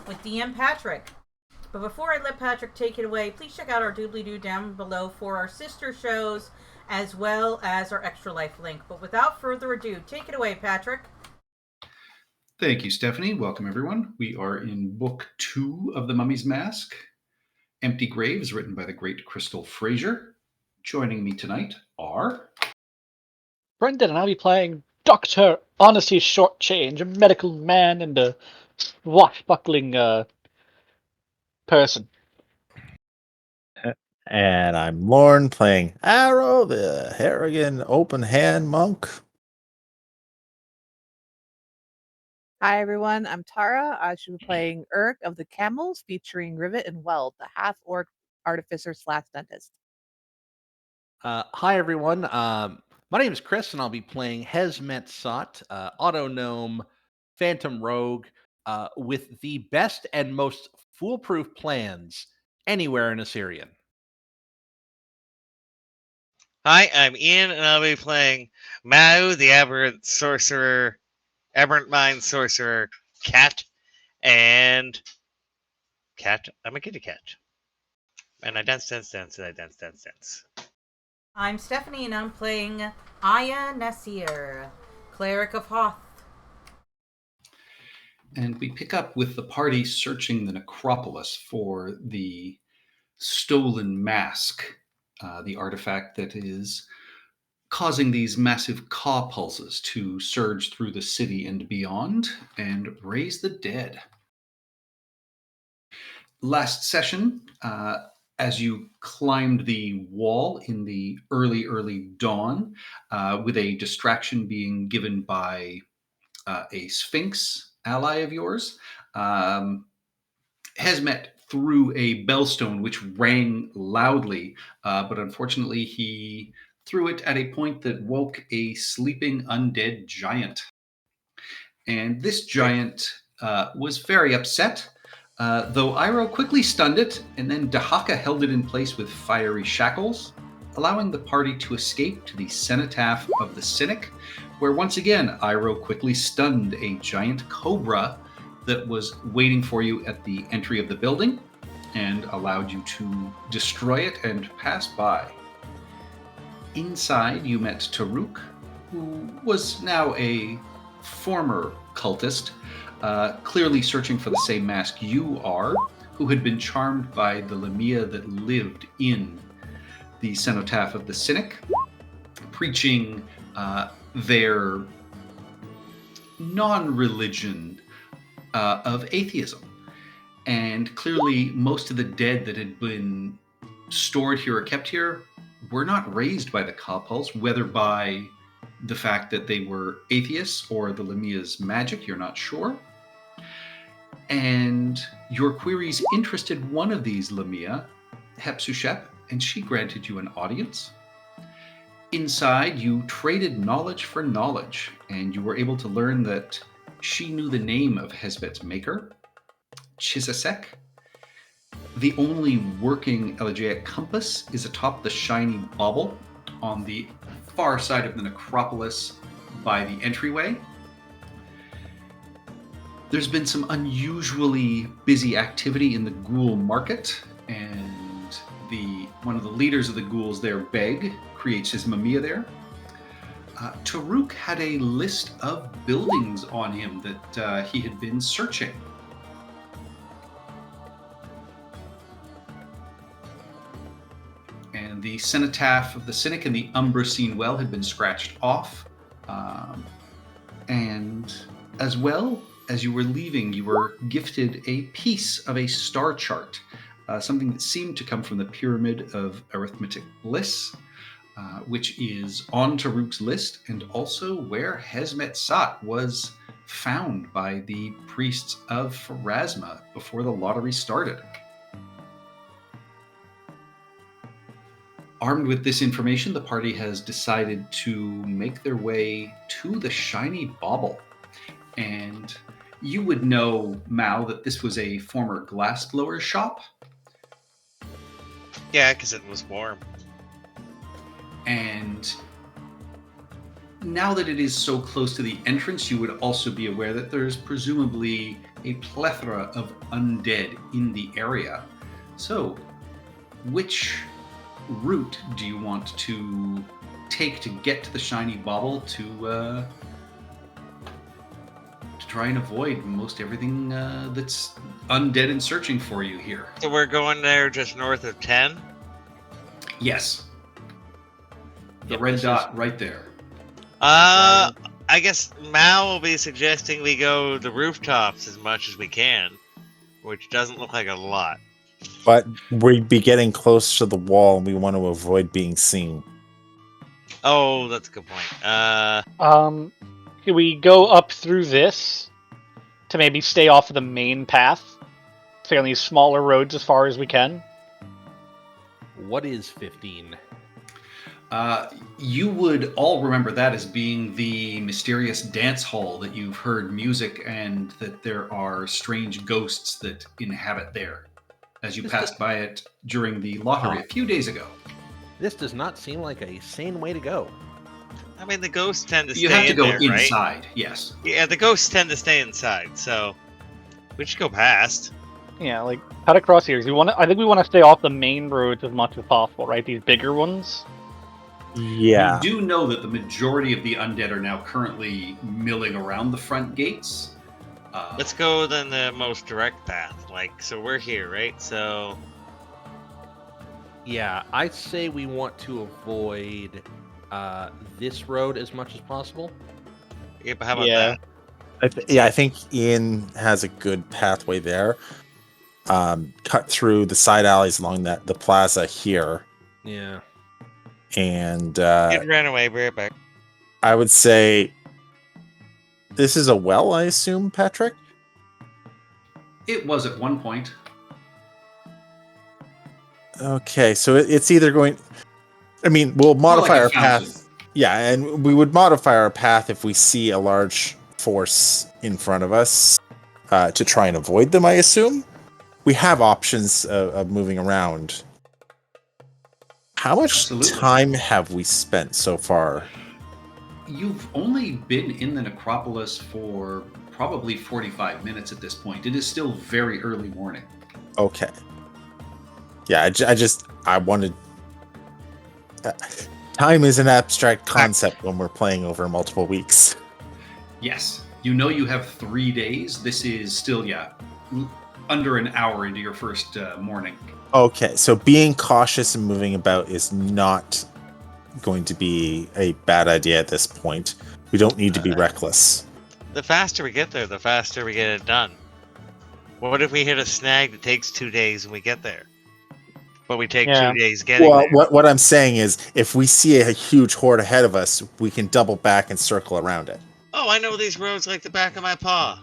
with DM Patrick. But before I let Patrick take it away, please check out our doobly-doo down below for our sister shows as well as our Extra Life link. But without further ado, take it away, Patrick. Thank you, Stephanie. Welcome, everyone. We are in Book 2 of The Mummy's Mask, Empty Graves, written by the great Crystal Fraser. Joining me tonight are... Brendan, and I'll be playing Dr. Honesty Shortchange, a medical man and a swashbuckling person. And I'm Lorne playing Arrow, the Harrigan open hand monk. Hi everyone, I'm Tara. I should be playing Urk of the Camels, featuring Rivet and Weld, the half-orc artificer / dentist. Hi everyone. My name is Chris, and I'll be playing Hesmet Sot, Auto Gnome, Phantom Rogue, with the best and most foolproof plans anywhere in Assyrian. Hi, I'm Ian, and I'll be playing Mao, the Aberrant Mind Sorcerer Cat, and Cat. I'm a kitty cat. And I dance, and I dance. I'm Stephanie, and I'm playing Aya Nasir, Cleric of Hoth. And we pick up with the party searching the necropolis for the stolen mask, the artifact that is causing these massive caw pulses to surge through the city and beyond and raise the dead. Last session, as you climbed the wall in the early dawn, with a distraction being given by a Sphinx ally of yours, Hesmet threw a bellstone which rang loudly, but unfortunately he threw it at a point that woke a sleeping undead giant. And this giant was very upset, though Iroh quickly stunned it, and then Dahaka held it in place with fiery shackles, allowing the party to escape to the cenotaph of the Cynic, where once again Iroh quickly stunned a giant cobra that was waiting for you at the entry of the building and allowed you to destroy it and pass by. Inside, you met Taruk, who was now a former cultist, clearly searching for the same mask you are, who had been charmed by the Lamia that lived in the cenotaph of the Cynic, preaching their non-religion of atheism. And clearly, most of the dead that had been stored here or kept here were not raised by the Kapals, whether by the fact that they were atheists or the Lamia's magic, you're not sure. And your queries interested one of these Lamia, Hepsushep, and she granted you an audience. Inside, you traded knowledge for knowledge, and you were able to learn that she knew the name of Hesbet's maker, Chisasek. The only working elegiac compass is atop the shiny bauble on the far side of the necropolis by the entryway. There's been some unusually busy activity in the ghoul market, and one of the leaders of the ghouls there, Beg, creates his Mamiya there. Taruk had a list of buildings on him that he had been searching. And the cenotaph of the Cynic and the Umbracine well had been scratched off. And as well, as you were leaving, you were gifted a piece of a star chart, something that seemed to come from the Pyramid of Arithmetic Bliss, which is on Taruk's list, and also where Hesmet Sot was found by the priests of Pharasma before the lottery started. Armed with this information, the party has decided to make their way to the shiny bauble. And you would know, Mao, that this was a former glassblower shop. Yeah, because it was warm. And now that it is so close to the entrance, you would also be aware that there's presumably a plethora of undead in the area. So, which route do you want to take to get to the shiny bauble to try and avoid most everything that's undead and searching for you here? So we're going there just north of 10? Yes. The Yep, red this dot right there. I guess Mal will be suggesting we go the rooftops as much as we can, which doesn't look like a lot. But we'd be getting close to the wall, and we want to avoid being seen. Oh, that's a good point. Can we go up through this to maybe stay off of the main path? Stay on these smaller roads as far as we can? What is 15? You would all remember that as being the mysterious dance hall that you've heard music and that there are strange ghosts that inhabit there as you passed by it during the lottery a few days ago. This does not seem like a sane way to go. I mean, the ghosts tend to You stay have to in go there, right? inside, yes. Yeah, the ghosts tend to stay inside, so we should go past. Yeah, like cut across here. 'Cause I think we want to stay off the main roads as much as possible, right? These bigger ones. Yeah. You do know that the majority of the undead are now currently milling around the front gates. Let's go then the most direct path. Like, so we're here, right? So Yeah, I'd say we want to avoid this road as much as possible. yeah, but how about Yeah. that? I think Ian has a good pathway there. Cut through the side alleys along the plaza here, Yeah. and It ran away. We're back. I would say this is a well. I assume, Patrick. It was at one point. Okay, so it's either going. I mean, we'll modify like a our fountain. path. Yeah, and we would modify our path if we see a large force in front of us to try and avoid them. I assume we have options of moving around. How much Absolutely. time have we spent so far? You've only been in the necropolis for probably 45 minutes at this point. It is still very early morning. Okay. Yeah, I wanted. Time is an abstract concept when we're playing over multiple weeks. Yes, you know you have 3 days. This is still, under an hour into your first morning. Okay, so being cautious and moving about is not going to be a bad idea at this point. We don't need to be reckless. The faster we get there, the faster we get it done. What if we hit a snag that takes 2 days and we get there? But we take Yeah. 2 days getting Well, there. what I'm saying is, if we see a huge horde ahead of us, we can double back and circle around it. Oh, I know these roads like the back of my paw.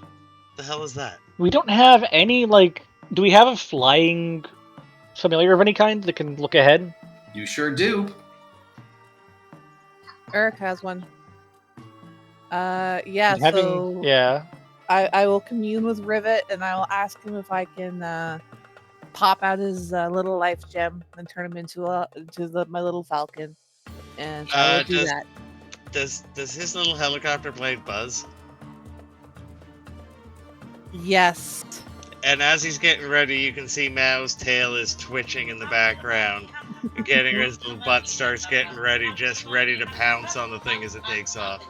The hell is that? We don't have any, like... Do we have a flying familiar of any kind that can look ahead? You sure do. Eric has one. Yeah, Having- so Yeah. I will commune with Rivet and I will ask him if I can pop out his little life gem and turn him into my little falcon. And I will do that. Does his little helicopter blade buzz? Yes. And as he's getting ready, you can see Mao's tail is twitching in the background. Getting his little butt starts getting ready, just ready to pounce on the thing as it takes off.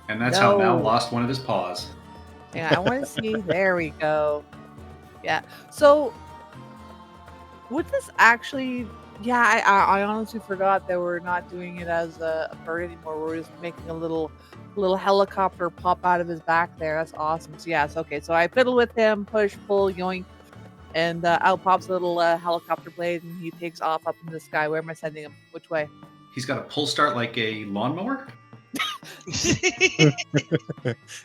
And that's how Mal No. lost one of his paws. Yeah, I want to see. There we go. Yeah. So, would this actually? Yeah, I honestly forgot that we're not doing it as a bird anymore. We're just making a little helicopter pop out of his back there. That's awesome. So yes, okay. So I fiddle with him, push, pull, yoink, and out pops a little helicopter blade, and he takes off up in the sky. Where am I sending him? Which way? He's got a pull start like a lawnmower.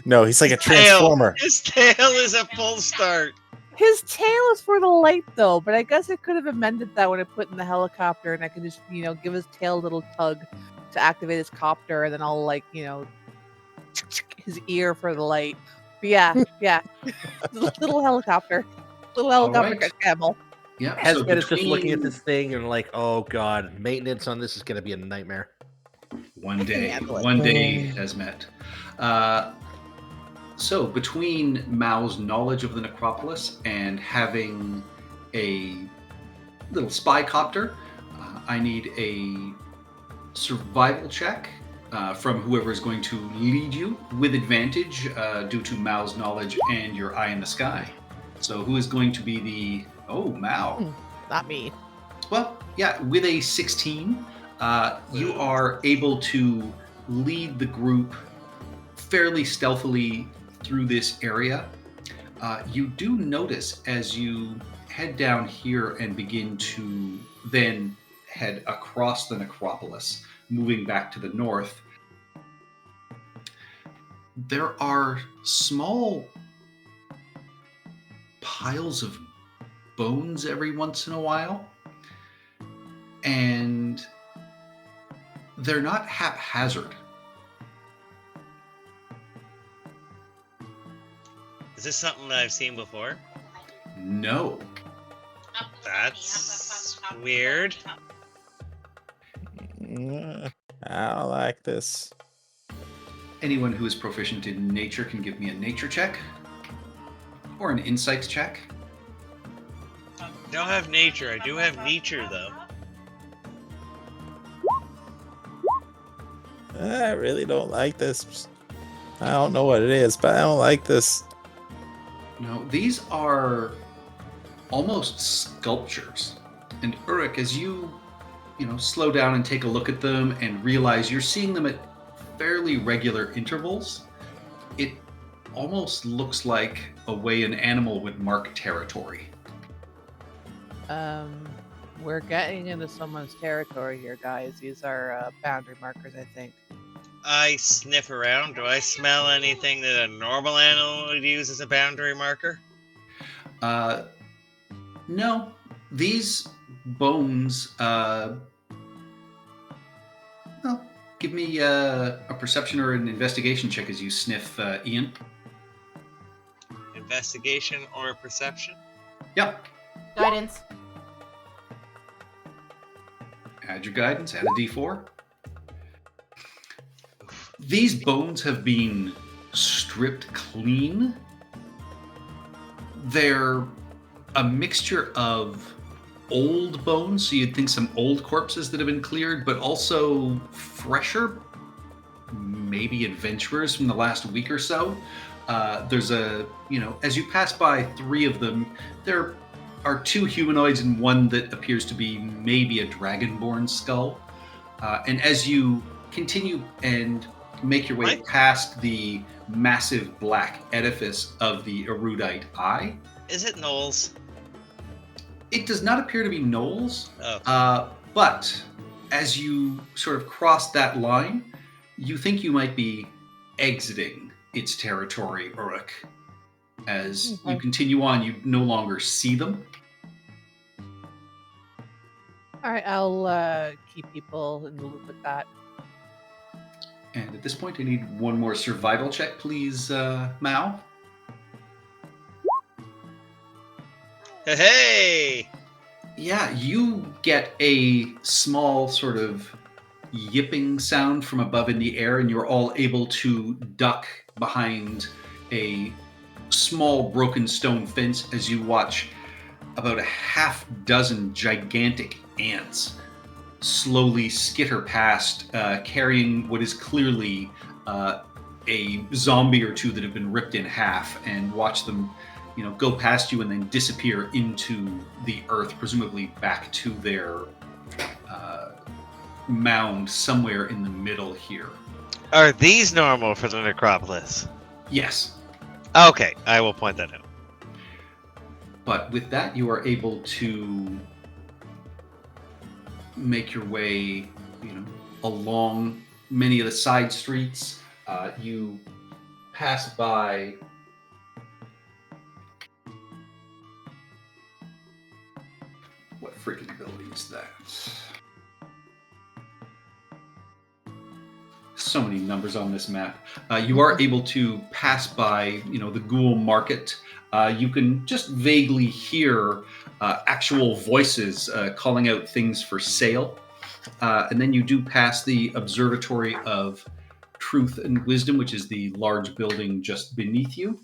No, he's like a transformer. His tail is a full start. His tail is for the light, though, but I guess I could have amended that when I put in the helicopter, and I could just, give his tail a little tug to activate his copter, and then I'll, his ear for the light. But yeah. Little helicopter. Little helicopter right. camel. Yeah. Hezmet is just looking at between this thing and like, oh god, maintenance on this is going to be a nightmare. One I can day, handle it. Hezmet. So, between Mao's knowledge of the necropolis and having a little spy copter, I need a survival check from whoever is going to lead you with advantage due to Mao's knowledge and your eye in the sky. So, who is going to be the... Oh, Mao. Not me. Well, yeah, with a 16, you are able to lead the group fairly stealthily through this area. You do notice as you head down here and begin to then head across the necropolis, moving back to the north, there are small piles of bones every once in a while, and they're not haphazard. Is this something that I've seen before? No. That's weird. I don't like this. Anyone who is proficient in nature can give me a nature check or an insights check. I don't have nature. I do have nature, though. I really don't like this. I don't know what it is, but I don't like this. No, these are almost sculptures. And Uruk, as you slow down and take a look at them and realize you're seeing them at fairly regular intervals, it almost looks like a way an animal would mark territory. We're getting into someone's territory here, guys. These are boundary markers, I think. I sniff around. Do I smell anything that a normal animal would use as a boundary marker? No. These bones, well, give me a perception or an investigation check as you sniff, Ian. Investigation or perception? Yep. Guidance. Add your guidance, add a d4. These bones have been stripped clean. They're a mixture of old bones, so you'd think some old corpses that have been cleared, but also fresher, maybe adventurers from the last week or so. There's as you pass by three of them, there are two humanoids and one that appears to be maybe a dragonborn skull. And as you continue and make your way past the massive black edifice of the erudite eye. Is it Knowles? It does not appear to be Knowles, Oh. but as you sort of cross that line, you think you might be exiting its territory, Uruk. As you continue on, you no longer see them. All right, I'll keep people in the loop with that. And at this point, I need one more survival check, please, Mao. Hey! Yeah, you get a small sort of yipping sound from above in the air, and you're all able to duck behind a small broken stone fence as you watch about a half dozen gigantic ants slowly skitter past, carrying what is clearly a zombie or two that have been ripped in half, and watch them go past you and then disappear into the earth, presumably back to their mound somewhere in the middle here. Are these normal for the necropolis? Yes. Okay, I will point that out. But with that, you are able to make your way, along many of the side streets. You pass by what freaking building is that? So many numbers on this map. You are able to pass by, the Ghoul Market. You can just vaguely hear actual voices calling out things for sale. And then you do pass the Observatory of Truth and Wisdom, which is the large building just beneath you,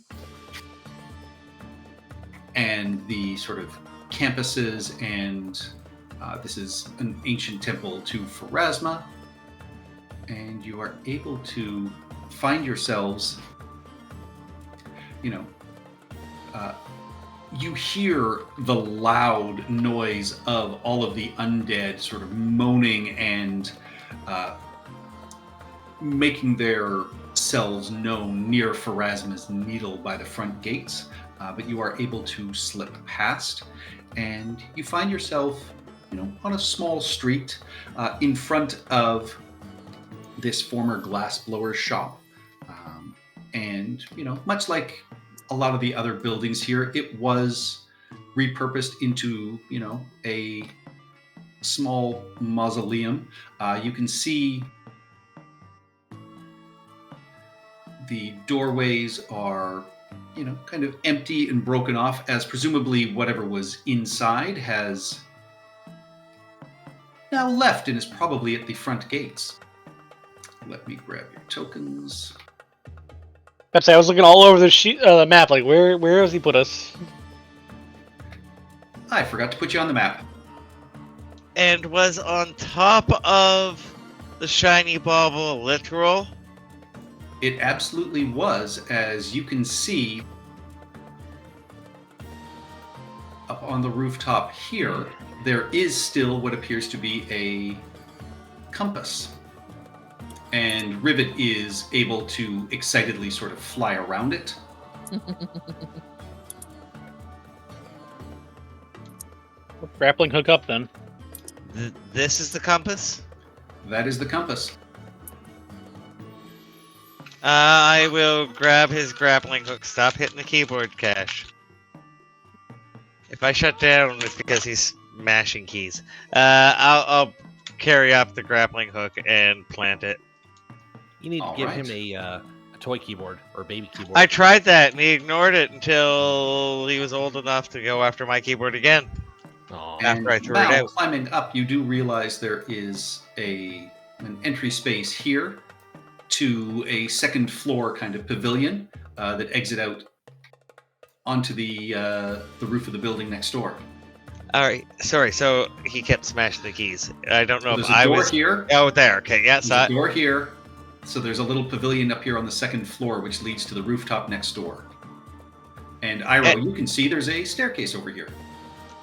and the sort of campuses, and this is an ancient temple to Pharasma, and you are able to find yourselves, you hear the loud noise of all of the undead sort of moaning and making their selves known near Pharasma's Needle by the front gates, but you are able to slip past, and you find yourself, on a small street in front of this former glassblower shop, and much like a lot of the other buildings here, it was repurposed into a small mausoleum. You can see the doorways are kind of empty and broken off, as presumably whatever was inside has now left and is probably at the front gates. Let me grab your tokens. I was looking all over the map, like where has he put us? I forgot to put you on the map. And was on top of the shiny bauble literal? It absolutely was, as you can see up on the rooftop here, there is still what appears to be a compass. And Rivet is able to excitedly sort of fly around it. Grappling hook up then. This is the compass? That is the compass. I will grab his grappling hook. Stop hitting the keyboard, Cash. If I shut down, it's because he's mashing keys. I'll carry up the grappling hook and plant it. You need to give him Alright. a toy keyboard or baby keyboard. I tried that and he ignored it until he was old enough to go after my keyboard again. Aw. After I threw it now, out. climbing up, you do realize there is an entry space here to a second floor kind of pavilion that exit out onto the roof of the building next door. All right, sorry. So he kept smashing the keys. I don't know So if there's a I door was. here. Oh, there. Okay, yeah, There's saw a it. door here. So there's a little pavilion up here on the second floor, which leads to the rooftop next door. And Iroh, you can see there's a staircase over here.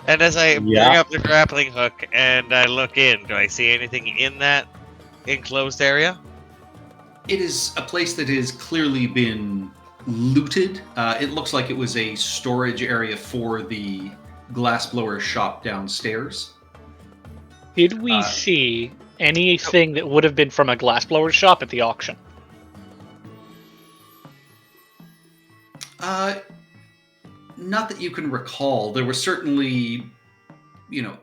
And as I bring Yeah. up the grappling hook and I look in, do I see anything in that enclosed area? It is a place that has clearly been looted. It looks like it was a storage area for the glassblower shop downstairs. Did we see anything that would have been from a glassblower shop at the auction? Not that you can recall. There were certainly,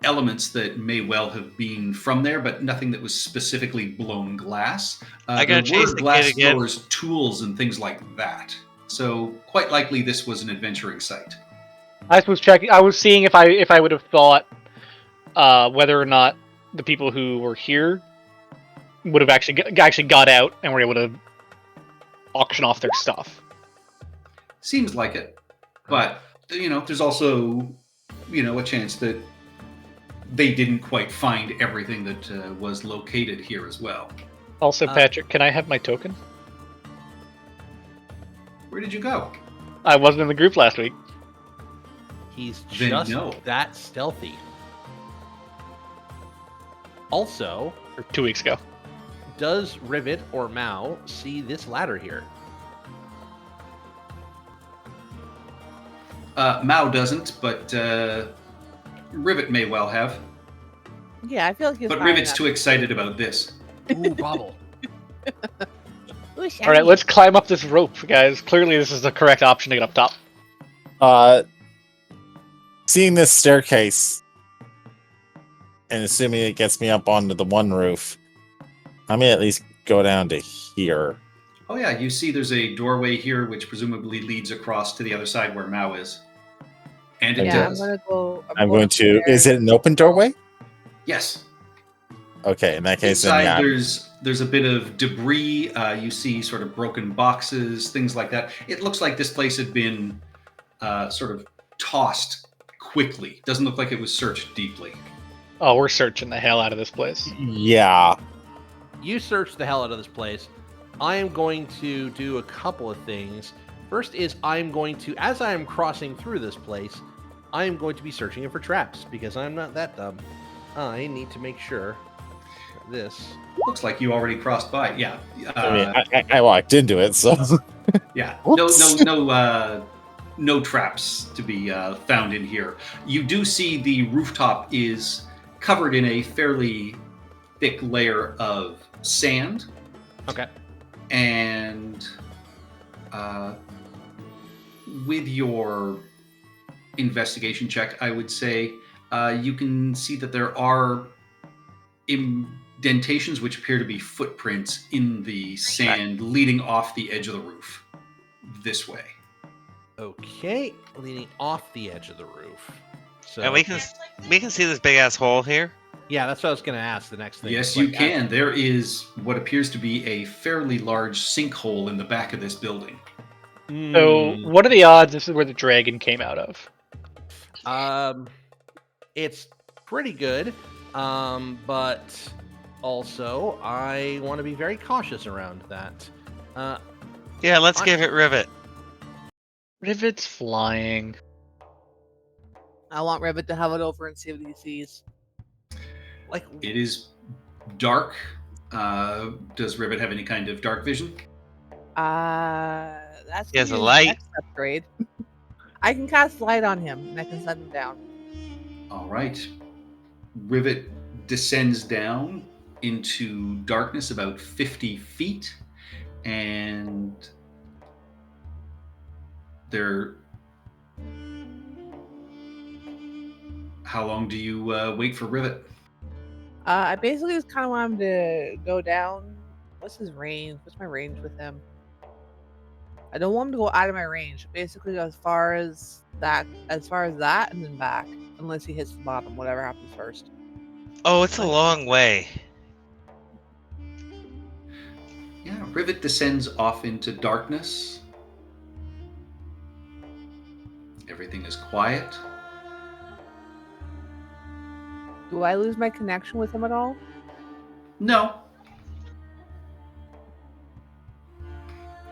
elements that may well have been from there, but nothing that was specifically blown glass. I gotta there were chase the glass kid again. blowers, tools, and things like that. So quite likely this was an adventuring site. I was checking. I was seeing if I would have thought whether or not the people who were here would have actually got out and were able to auction off their stuff. Seems like it. But, there's also, a chance that they didn't quite find everything that was located here as well. Also, Patrick, can I have my token? Where did you go? I wasn't in the group last week. He's Then just no. that stealthy. Also, Or 2 weeks ago. does Rivet or Mao see this ladder here? Mao doesn't, but Rivet may well have. Yeah, I feel like he's But fine Rivet's enough. too excited about this. Ooh, bobble. Ooh, All right, shiny. let's climb up this rope, guys. Clearly, this is the correct option to get up top. Seeing this staircase and assuming it gets me up onto the one roof, I may at least go down to here. Oh yeah, you see there's a doorway here which presumably leads across to the other side where Mao is. And it Yeah, I'm does. gonna go. I'm going to. upstairs. Is it an open doorway? Yes. Okay, in that case, then Inside yeah. there's There's a bit of debris. You see sort of broken boxes, things like that. It looks like this place had been sort of tossed quickly. Doesn't look like it was searched deeply. Oh, we're searching the hell out of this place. Yeah. You search the hell out of this place. I am going to do a couple of things. First is I'm going to, as I am crossing through this place, I am going to be searching it for traps because I'm not that dumb. I need to make sure this. Looks like you already crossed by. Yeah. I mean, I walked into it, so. Yeah. Whoops. No traps to be found in here. You do see the rooftop is covered in a fairly thick layer of sand. Okay. And with your investigation check, I would say you can see that there are indentations which appear to be footprints in the sand leading off the edge of the roof this way. Okay, leaning off the edge of the roof. So And we can see this big ass hole here. yeah, that's what I was going to ask. The next thing. Yes, Like, you can. There is what appears to be a fairly large sinkhole in the back of this building. So, what are the odds this is where the dragon came out of? It's pretty good, but also I want to be very cautious around that. Yeah, let's give it Rivet. Rivet's flying. I want Rivet to have it over and see what he sees. Like, It is dark. Does Rivet have any kind of dark vision? That's He has gonna a be his light. next upgrade. I can cast light on him and I can send him down. All right. Rivet descends down into darkness about 50 feet, and there. How long do you wait for Rivet? I basically just kind of want him to go down. What's his range? What's my range with him? I don't want him to go out of my range. Basically, as far as that, and then back, unless he hits the bottom. Whatever happens first. Oh, it's a long way. Yeah, Rivet descends off into darkness. Everything is quiet. Do I lose my connection with him at all? No.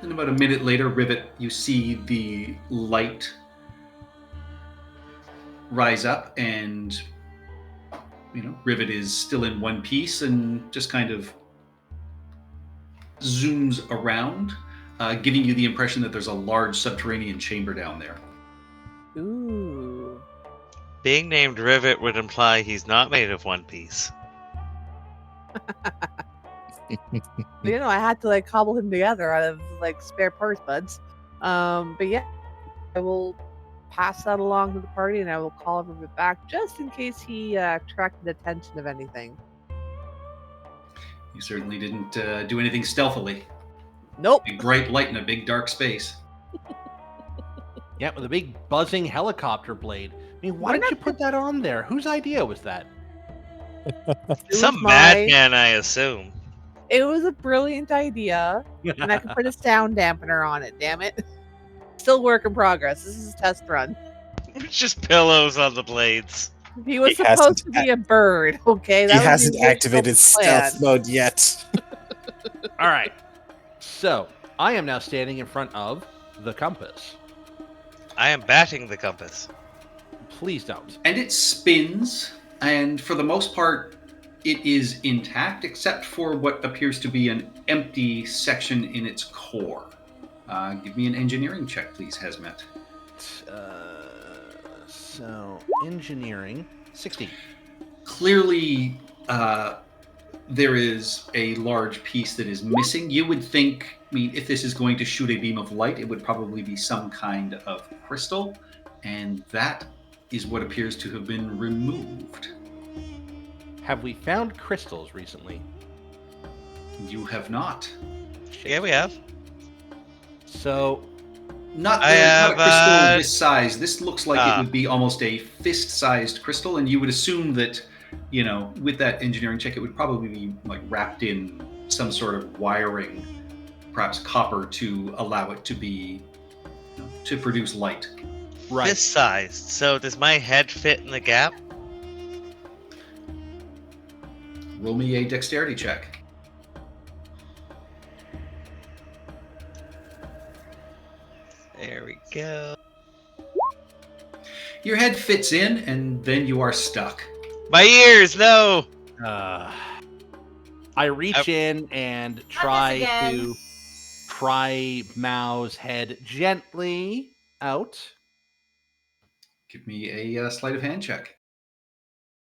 And about a minute later, Rivet, you see the light rise up, and Rivet is still in one piece and just kind of zooms around, giving you the impression that there's a large subterranean chamber down there. Ooh. Being named Rivet would imply he's not made of one piece. I had to cobble him together out of spare parts buds. But yeah, I will pass that along to the party and I will call Rivet back just in case he attracted attention of anything. You certainly didn't do anything stealthily. Nope. Big bright light in a big dark space. yeah, with a big buzzing helicopter blade. I mean, why Why did you not put that on there? Whose idea was that? It Some was my- madman, I assume. It was a brilliant idea, and I can put a sound dampener on it. Damn it! Still work in progress. This is a test run. Just pillows on the blades. He was He hasn't supposed to be a bird. Okay, He that was the hasn't original activated plan. stealth mode yet. All right. So I am now standing in front of the compass. I am batting the compass. Please don't. And it spins, and for the most part, it is intact, except for what appears to be an empty section in its core. Give me an engineering check, please, Hesmet. So engineering 16. Clearly, there is a large piece that is missing. You would think, if this is going to shoot a beam of light, it would probably be some kind of crystal, and that is what appears to have been removed. Have we found crystals recently? You have not. Yeah, we have. So Not, I not a crystal have, this size. This looks like it would be almost a fist-sized crystal, and you would assume that, with that engineering check, it would probably be wrapped in some sort of wiring, perhaps copper, to allow it to be to produce light. Right. This sized. So does my head fit in the gap? Roll me a dexterity check. There we go. Your head fits in, and then you are stuck. My ears, no. I reach in and try again. to pry Mao's head gently out. Give me a sleight of hand check.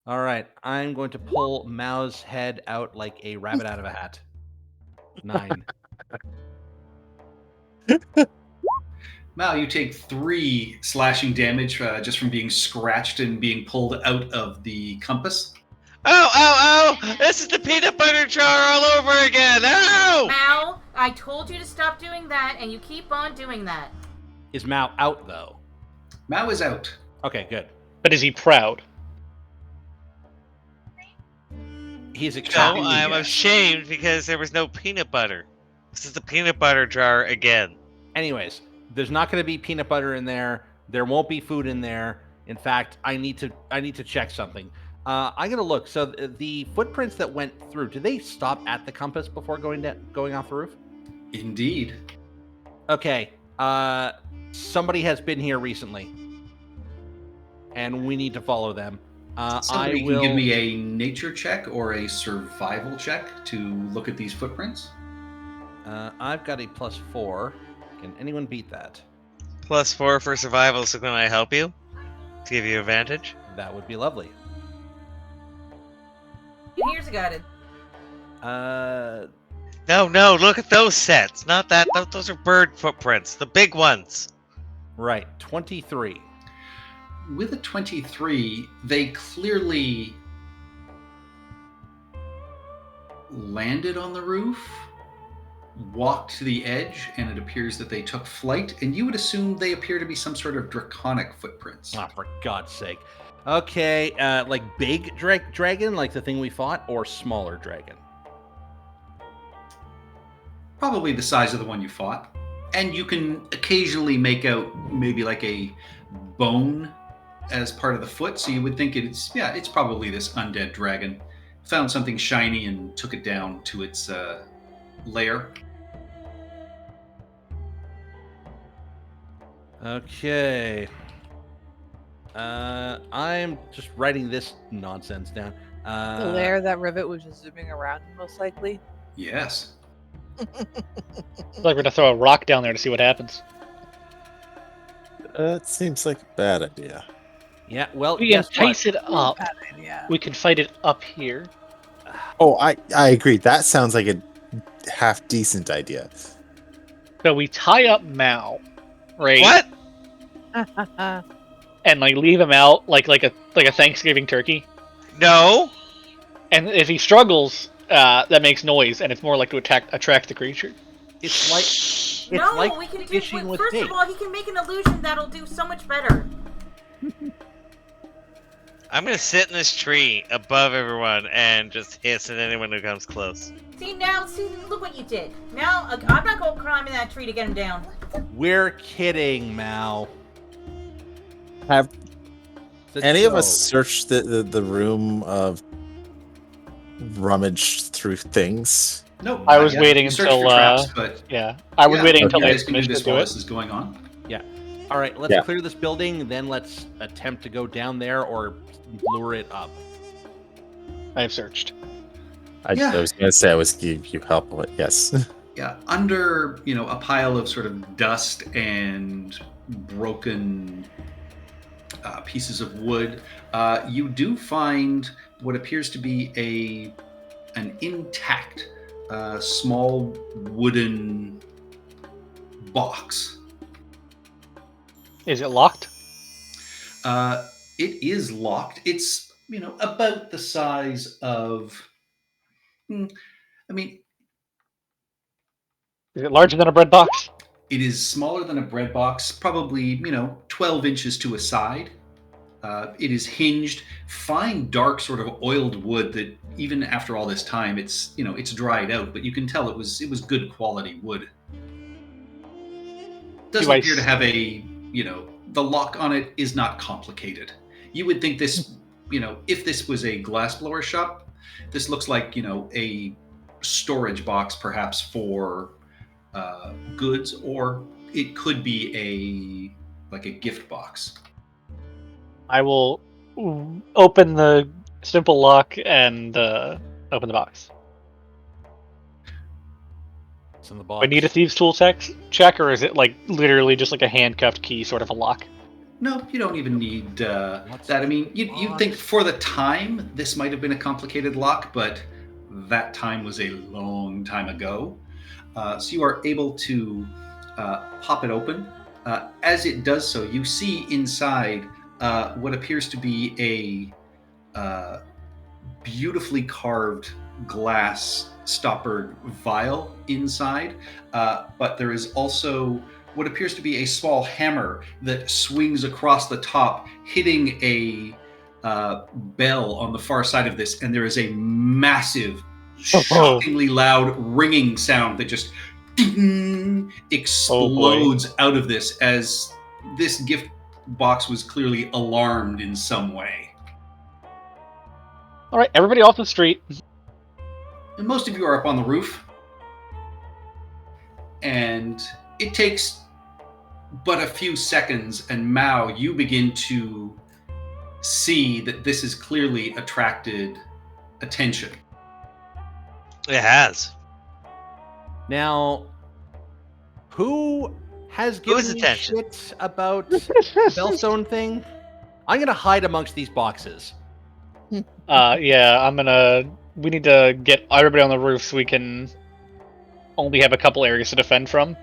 All right, I'm going to pull Mao's head out like a rabbit out of a hat. 9. Mal, you take 3 slashing damage just from being scratched and being pulled out of the compass. Oh! This is the peanut butter jar all over again. Ow! Mal, I told you to stop doing that, and you keep on doing that. Is Mao out though? Mao is out. Okay, good. But is he proud? He's No, excited. I'm ashamed because there was no peanut butter. This is the peanut butter jar again. Anyways, there's not going to be peanut butter in there. There won't be food in there. In fact, I need to check something. I'm gonna look. So the footprints that went through, did they stop at the compass before going off the roof? Indeed. Okay. Somebody has been here recently, and we need to follow them. Somebody I will can give me a nature check or a survival check to look at these footprints. I've got a +4. Can anyone beat that? +4 for survival, so can I help you? To give you advantage? That would be lovely. Your ears got it. No, look at those sets. Not that. Those are bird footprints. The big ones. Right, 23. With a 23, they clearly landed on the roof, walked to the edge, and it appears that they took flight, and you would assume they appear to be some sort of draconic footprints. Ah, for God's sake. Okay, like big dragon, like the thing we fought, or smaller dragon? Probably the size of the one you fought. And you can occasionally make out maybe like a bone as part of the foot, so you would think it's probably this undead dragon. Found something shiny and took it down to its lair. Okay. I'm just writing this nonsense down. The lair that Rivet was just zooming around, most likely. Yes. It's like we're gonna throw a rock down there to see what happens. It seems like a bad idea. Yeah, well, We guess what? entice it up. Bad idea. We can fight it up here. Oh, I agree. That sounds like a half decent idea. So we tie up Mao, right? What? And like leave him out like a Thanksgiving turkey. No. And if he struggles, that makes noise, and it's more like to attract the creature. It's like No, like we can do. fishing with First bait. of all, he can make an illusion that'll do so much better. I'm gonna sit in this tree above everyone and just hiss at anyone who comes close. See, look what you did. Now, I'm not going to climb in that tree to get him down. We're kidding, Mal. Have It's any of us so- searched the room of rummage through things? No. I was not yet. waiting You searched until, for traps, but Yeah, I was waiting until you they guys can do finished this to while do this it. is going on. All right, let's Yeah. clear this building, then let's attempt to go down there or lure it up. I have searched. I Yeah. was going to say I was give you help, but yes. Yeah, under a pile of sort of dust and broken pieces of wood, you do find what appears to be an intact small wooden box. Is it locked? It is locked. It's about the size of. I mean, Is it larger than a bread box? it is smaller than a bread box, probably 12 inches to a side. It is hinged, fine, dark, sort of oiled wood that even after all this time, it's dried out, but you can tell it was good quality wood. Doesn't appear to have the lock on it is not complicated. You would think this, if this was a glassblower shop, this looks like, a storage box perhaps for goods, or it could be a gift box. I will open the simple lock and open the box. It's in the Do box. I need a thieves' tool check, or is it like literally just like a handcuffed key, sort of a lock? No, you don't even need What's that. I mean, you'd box? think for the time this might have been a complicated lock, but that time was a long time ago. So you are able to pop it open. As it does so, you see inside what appears to be a beautifully carved glass stoppered vial inside, but there is also what appears to be a small hammer that swings across the top, hitting a bell on the far side of this, and there is a massive, shockingly loud ringing sound that just ding, explodes out of this, as this gift box was clearly alarmed in some way. All right, everybody off the street. And most of you are up on the roof, and it takes but a few seconds, and Mao, you begin to see that this has clearly attracted attention. It has. Now, who has Who's given me attention? shit about the Bellstone thing? I'm gonna hide amongst these boxes. Yeah, we need to get everybody on the roof so we can only have a couple areas to defend from.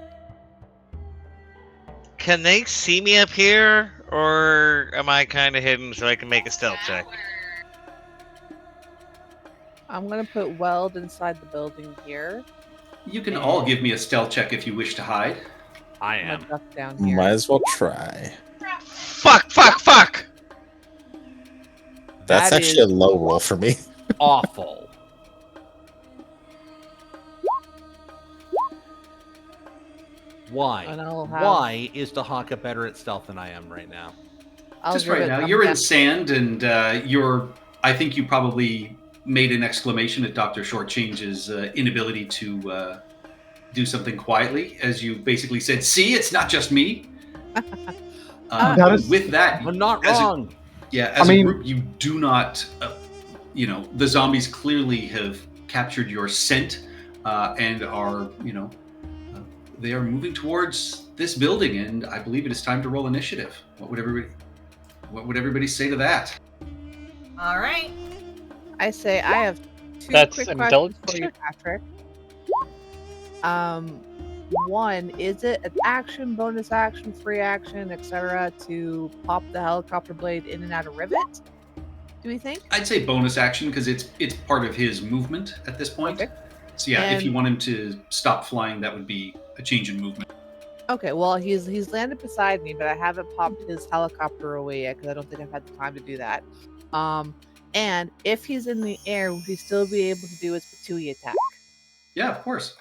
Can they see me up here, or am I kind of hidden so I can make a stealth check? I'm gonna put Weld inside the building here. You can all give me a stealth check if you wish to hide. I I'm am. gonna duck down here. Might as well try. Fuck! Fuck! Fuck! That's That actually a is low roll for me. awful. Why? And I'll have- Why is Dahaka better at stealth than I am right now? I'll Just give right it now, thumbs you're in down. sand, and I think you probably made an exclamation at Dr. Shortchange's inability to do something quietly, as you basically said, "See, it's not just me." That is- With that, I'm not as a- wrong. as I a mean- group, you do not, the zombies clearly have captured your scent and are, they are moving towards this building, and I believe it is time to roll initiative. What would everybody say to that? All right. I say I have two That's quick an questions intelligence for you, check? Patrick. One, is it an action, bonus action, free action, etc., to pop the helicopter blade in and out of rivet? Do we think? I'd say bonus action because it's part of his movement at this point. Okay. So yeah, if you And- want him to stop flying, that would be a change in movement. Okay, well he's landed beside me, but I haven't popped his helicopter away yet because I don't think I've had the time to do that. And if he's in the air, will he still be able to do his Patui attack? Yeah, of course.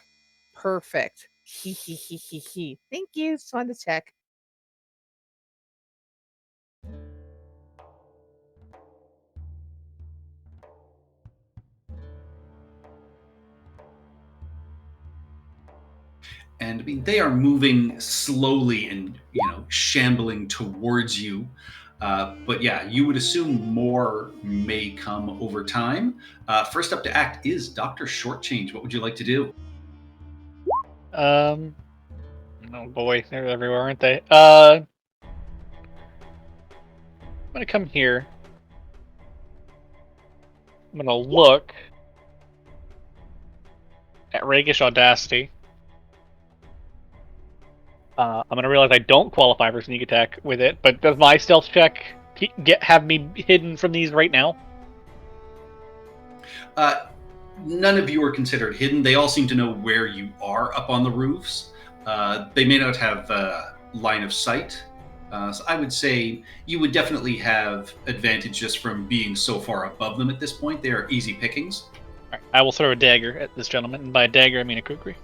Perfect. He. Thank you. Just wanted to check. And I mean, they are moving slowly and shambling towards you. But yeah, you would assume more may come over time. First up to act is Dr. Shortchange. What would you like to do? Oh boy, they're everywhere, aren't they? I'm gonna come here. I'm gonna look at Rakish Audacity. I'm gonna realize I don't qualify for sneak attack with it, but does my stealth check have me hidden from these right now? None of you are considered hidden. They all seem to know where you are up on the roofs. They may not have line of sight, So I would say you would definitely have advantage just from being so far above them at this point. They are easy pickings. Alright, I will throw a dagger at this gentleman, and by a dagger I mean a kukri.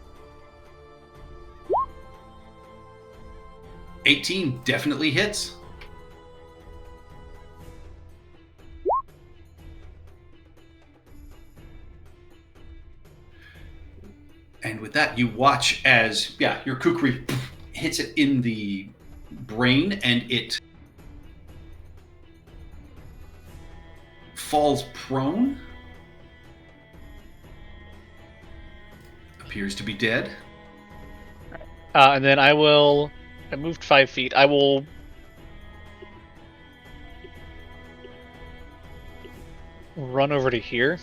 18 definitely hits. And with that, you watch as, your kukri hits it in the brain and it falls prone. Appears to be dead. And then I moved 5 feet. I will run over to here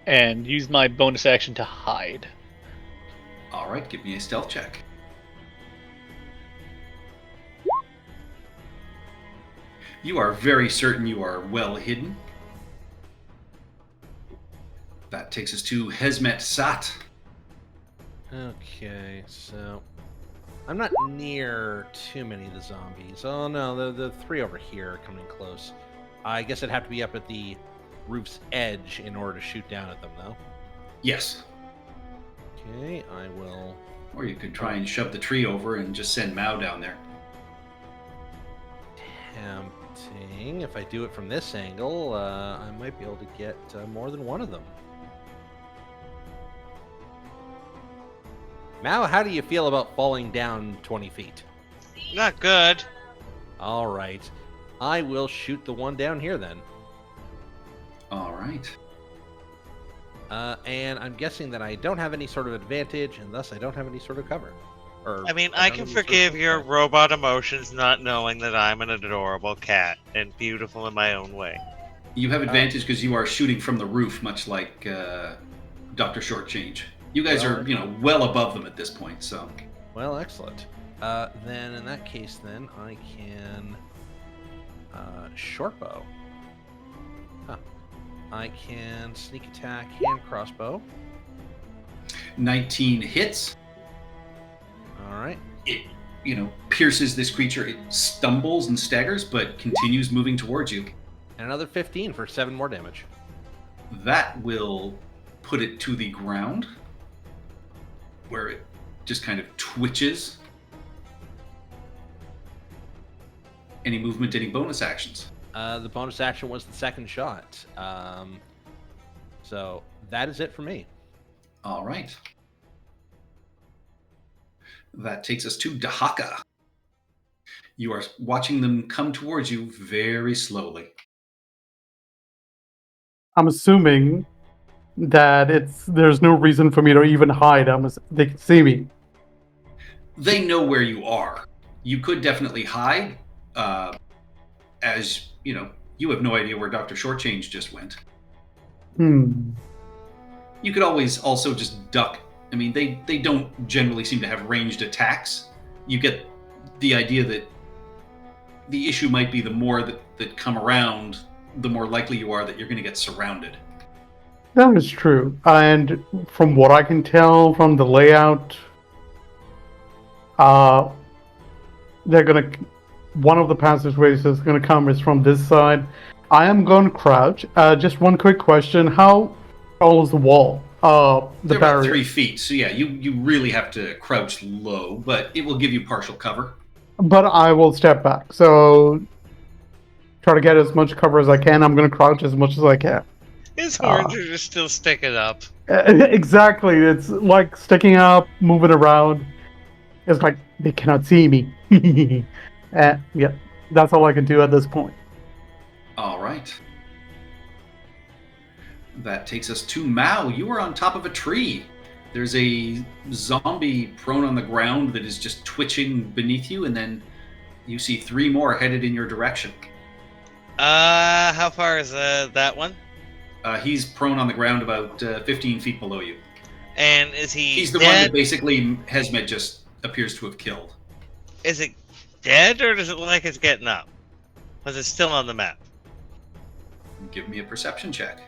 and use my bonus action to hide. All right, give me a stealth check. You are very certain you are well hidden. That takes us to Hesmet Sat. Okay, so I'm not near too many of the zombies. Oh no, the 3 over here are coming close. I guess I'd have to be up at the roof's edge in order to shoot down at them, though. Yes. Okay, I will. Or you could try and shove the tree over and just send Mao down there. Tempting. If I do it from this angle, I might be able to get more than one of them. Mao, how do you feel about falling down 20 feet? Not good. All right. I will shoot the one down here then. All right. And I'm guessing that I don't have any sort of advantage, and thus I don't have any sort of cover. I mean, I can forgive your robot emotions not knowing that I'm an adorable cat and beautiful in my own way. You have advantage because you are shooting from the roof, much like Dr. Shortchange. You guys are, well above them at this point, so. Well, excellent. Then in that case, then I can short bow. I can sneak attack, hand crossbow. 19 hits. All right. It, pierces this creature. It stumbles and staggers, but continues moving towards you. And another 15 for 7 more damage. That will put it to the ground, where it just kind of twitches. Any movement, any bonus actions? The bonus action was the second shot. So that is it for me. All right. That takes us to Dahaka. You are watching them come towards you very slowly. I'm assuming that there's no reason for me to even hide. They can see me. They know where you are. You could definitely hide, as you have no idea where Dr. Shortchange just went. You could always also just duck. I mean, they don't generally seem to have ranged attacks. You get the idea that the issue might be the more that come around, the more likely you are that you're going to get surrounded. That is true. And from what I can tell from the layout, one of the passageways that's going to come is from this side. I am going to crouch. Just one quick question. How tall is the wall? They're about 3 feet. So yeah, you really have to crouch low, but it will give you partial cover. But I will step back. So try to get as much cover as I can. I'm going to crouch as much as I can. His horns are just still sticking up. Exactly. It's like sticking up, moving around. It's like they cannot see me. Yeah, that's all I can do at this point. All right. That takes us to Mao. You are on top of a tree. There's a zombie prone on the ground that is just twitching beneath you, and then you see 3 more headed in your direction. How far is that one? He's prone on the ground about 15 feet below you. And is he He's the dead? one that basically Hesmet just appears to have killed. Is it dead, or does it look like it's getting up? Was it still on the map? Give me a perception check.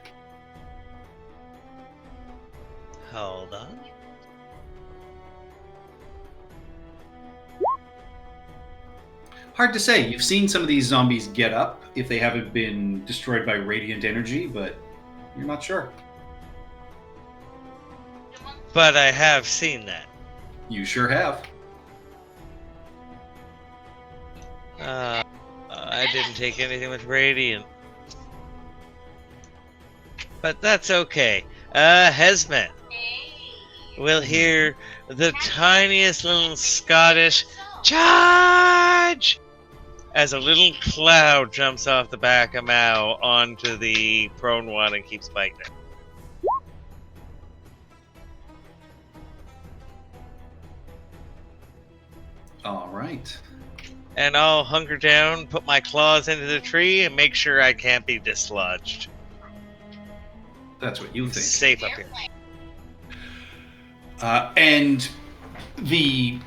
Hold on. Hard to say. You've seen some of these zombies get up if they haven't been destroyed by radiant energy, but you're not sure. But I have seen that. You sure have. I didn't take anything with radiant. But that's okay. Hesmet. We'll hear the tiniest little Scottish charge as a little cloud jumps off the back of Mao onto the prone one and keeps biting it. All right. And I'll hunker down, put my claws into the tree, and make sure I can't be dislodged. That's what you It's think. safe up here. And the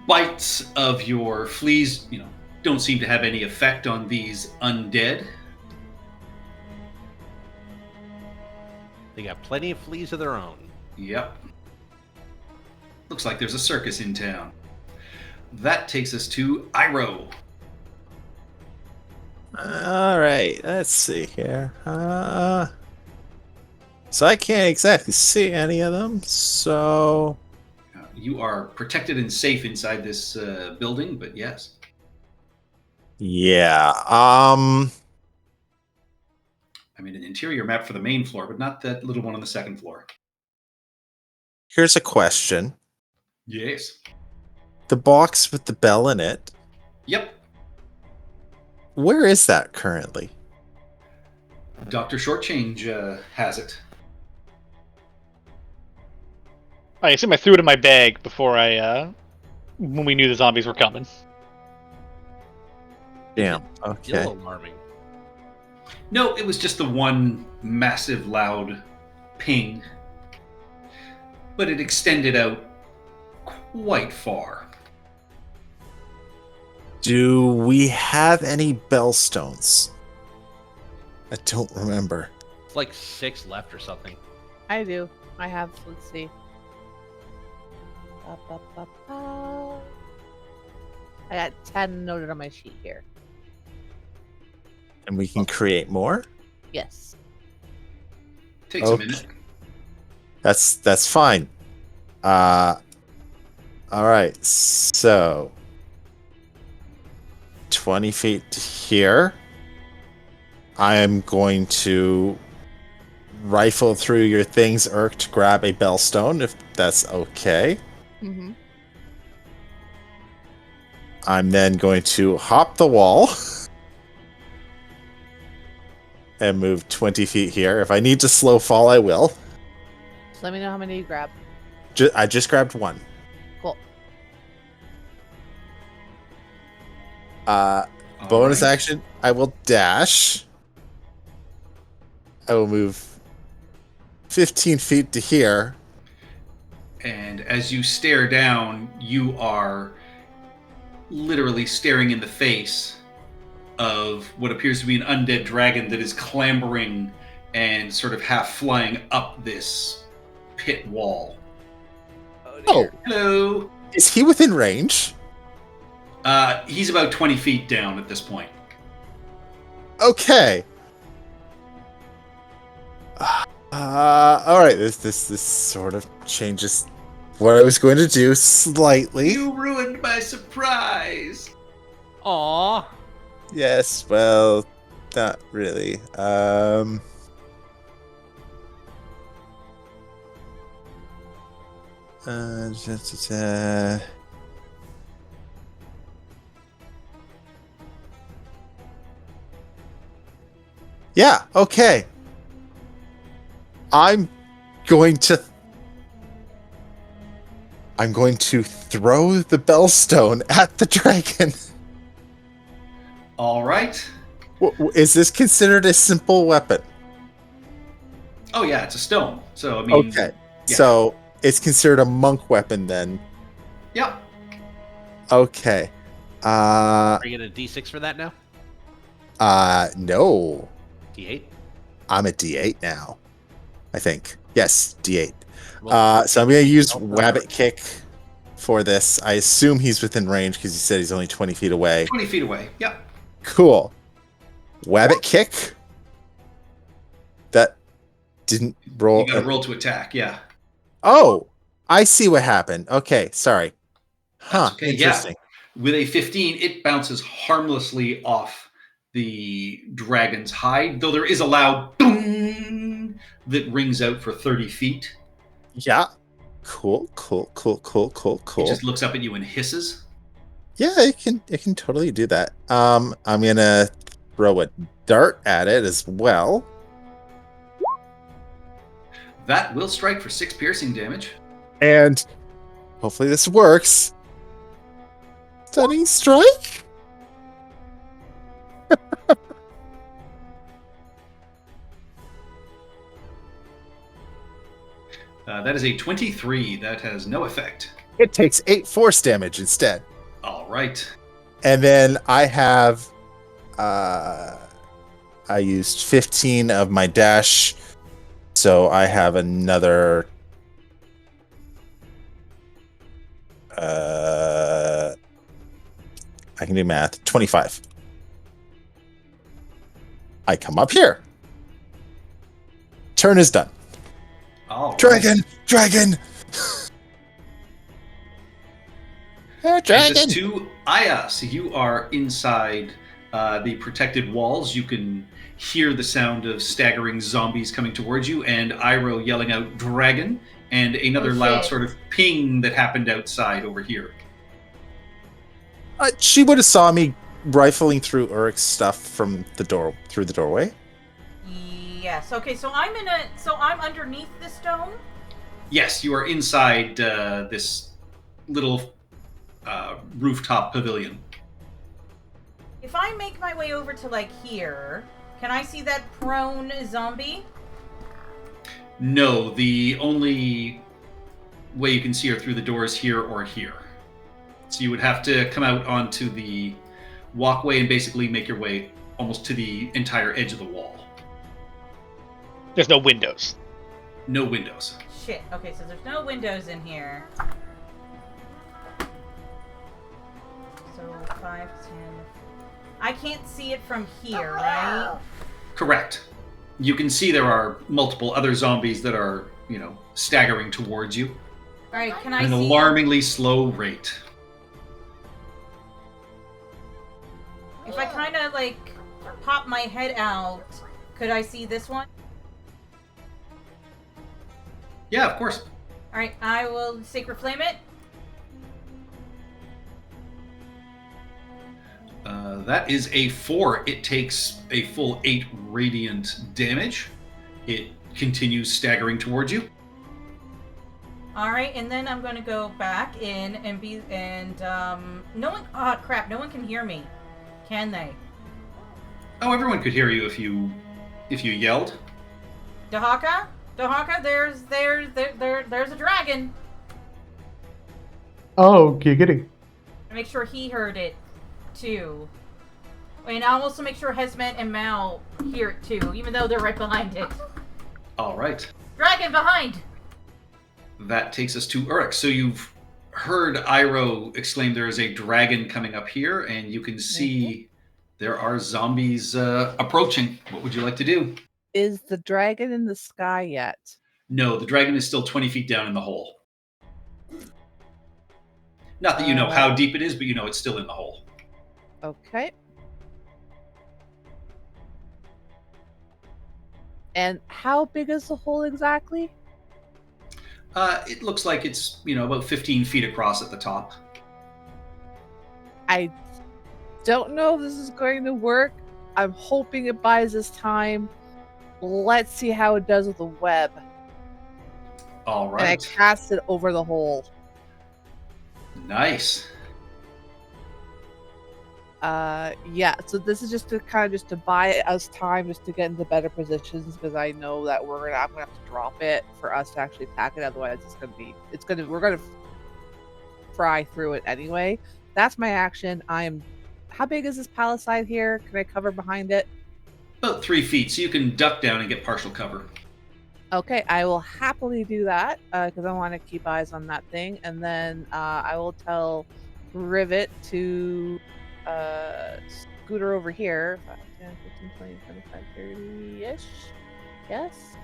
bites of your fleas, don't seem to have any effect on these undead. They got plenty of fleas of their own. Yep. Looks like there's a circus in town. That takes us to Iroh. All right, let's see here. So I can't exactly see any of them. So You are protected and safe inside this building, but yes. yeah, I mean, an interior map for the main floor, but not that little one on the second floor. here's a question: Yes. the box with the bell in it, Yep. where is that currently? Dr. Shortchange has it. I assume I threw it in my bag before when we knew the zombies were coming. Damn. Still Okay. alarming. No, it was just the one massive loud ping. But it extended out quite far. Do we have any bell stones? I don't remember. It's like 6 left or something. I do. I have. Let's see. Ba, ba, ba, ba. I got 10 noted on my sheet here. And we can create more? Yes. Takes a Okay. minute. That's fine. All right. So 20 feet to here. I am going to rifle through your things, Urk, to grab a bellstone, if that's okay. Mm-hmm. I'm then going to hop the wall and move 20 feet here. If I need to slow fall, I will. So let me know how many you grab. I just grabbed one. Cool. All Bonus right. action, I will dash. I will move 15 feet to here. And as you stare down, you are literally staring in the face of what appears to be an undead dragon that is clambering and sort of half flying up this pit wall. Oh, Hello. is he within range? He's about 20 feet down at this point. Okay. All right. This sort of changes what I was going to do slightly. You ruined my surprise. Aww. Yes. Well, not really. Yeah, okay. I'm going to throw the bellstone at the dragon. All right. Is this considered a simple weapon? Oh yeah, it's a stone. So I mean, Okay. yeah. So it's considered a monk weapon then. Yeah. Okay. Are you getting a D6 for that now? No. D8? I'm at D8 now. I think. Yes, D8. Well, So I'm gonna use don't Wabbit Kick for this. I assume he's within range because he said he's only 20 feet away. 20 feet away. Yep. Cool. Wabbit kick. That didn't roll. You got to roll to attack. Yeah. Oh, I see what happened. Okay, sorry. Huh. Okay, Interesting. Yeah. With a 15, it bounces harmlessly off the dragon's hide, though there is a loud boom that rings out for 30 feet. Yeah. Cool. It just looks up at you and hisses. Yeah, it can totally do that. I'm gonna throw a dart at it as well. That will strike for 6 piercing damage. And hopefully this works. Stunning strike? That is a 23. That has no effect. It takes 8 force damage instead. All right. And then I have I used 15 of my dash, so I have another I can do math. 25. I come up here. Turn is done. All right. Dragon! Takes us to Aya. So you are inside the protected walls. You can hear the sound of staggering zombies coming towards you, and Iroh yelling out "dragon," and another loud shit. sort of ping that happened outside over here. She would have saw me rifling through Urik's stuff from the door through the doorway. Yes. Okay. So I'm underneath this dome. Yes, you are inside this little rooftop pavilion. If I make my way over to like here, can I see that prone zombie? No, the only way you can see her through the door is here or here. So you would have to come out onto the walkway and basically make your way almost to the entire edge of the wall. There's no windows. No windows. Shit. Okay, so there's no windows in here. So 5, 10. I can't see it from here, right? Correct. You can see there are multiple other zombies that are, staggering towards you All right. Can I at an see? alarmingly slow rate. If I kind of like pop my head out, could I see this one? Yeah, of course. All right. I will Sacred Flame it. That is a 4. It takes a full 8 radiant damage. It continues staggering towards you. All right, and then I'm going to go back in and no one. Oh crap! No one can hear me, can they? Oh, everyone could hear you if you yelled. Dahaka, there's a dragon. Oh, giggity. Make sure he heard it too, and I'll also make sure Hesmet and Mal hear it too, even though they're right behind it. All right. Dragon behind. That takes us to Uruk. So you've heard Iroh exclaim there is a dragon coming up here, and you can see there are zombies approaching. What would you like to do? Is the dragon in the sky yet? No, the dragon is still 20 feet down in the hole. Not that you know how deep it is, but you know it's still in the hole. Okay. And how big is the hole exactly? It looks like it's, about 15 feet across at the top. I don't know if this is going to work. I'm hoping it buys us time. Let's see how it does with the web. All And I right. cast it over the hole. Nice. Yeah, so this is just to buy us time just to get into better positions, because I know that I'm gonna have to drop it for us to actually attack it. Otherwise we're gonna fry through it anyway. That's my action. How big is this palisade here? Can I cover behind it? About 3 feet, so you can duck down and get partial cover. Okay, I will happily do that because I want to keep eyes on that thing, and then I will tell Rivet to scooter over here. 5, 10, 15, 20, 25, 30-ish. Yes.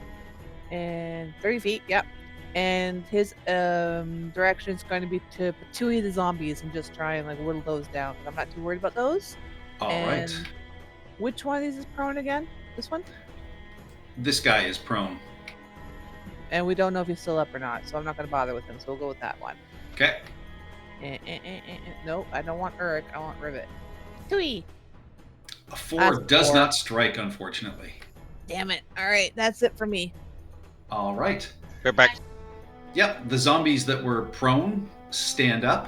And 30 feet, yep. And his direction is going to be to patooey the zombies and just try and like whittle those down. I'm not too worried about those. All right. And which one of these is prone again? This one? This guy is prone. And we don't know if he's still up or not, so I'm not going to bother with him. So we'll go with that one. Okay. Nope, I don't want Urk. I want Rivet. Tui! A 4 That's does 4. not strike, unfortunately. Damn it. All right, that's it for me. All right. We're back. Yep, the zombies that were prone stand up.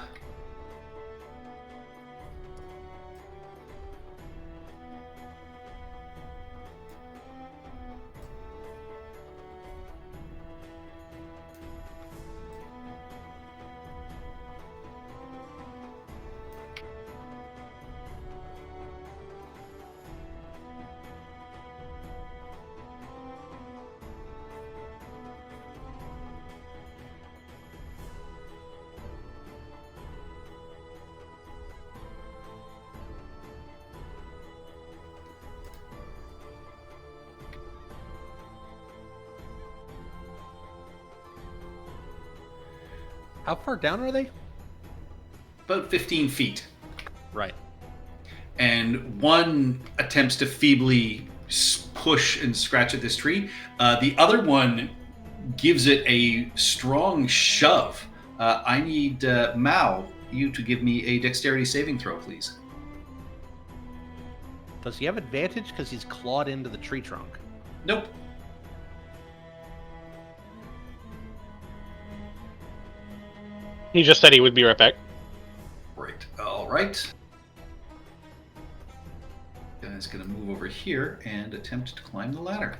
How far down are they? About 15 feet. Right. And one attempts to feebly push and scratch at this tree. The other one gives it a strong shove. I need Mao, you to give me a dexterity saving throw, please. Does he have advantage because he's clawed into the tree trunk? Nope. He just said he would be right back. Great. All right. Guy's going to move over here and attempt to climb the ladder.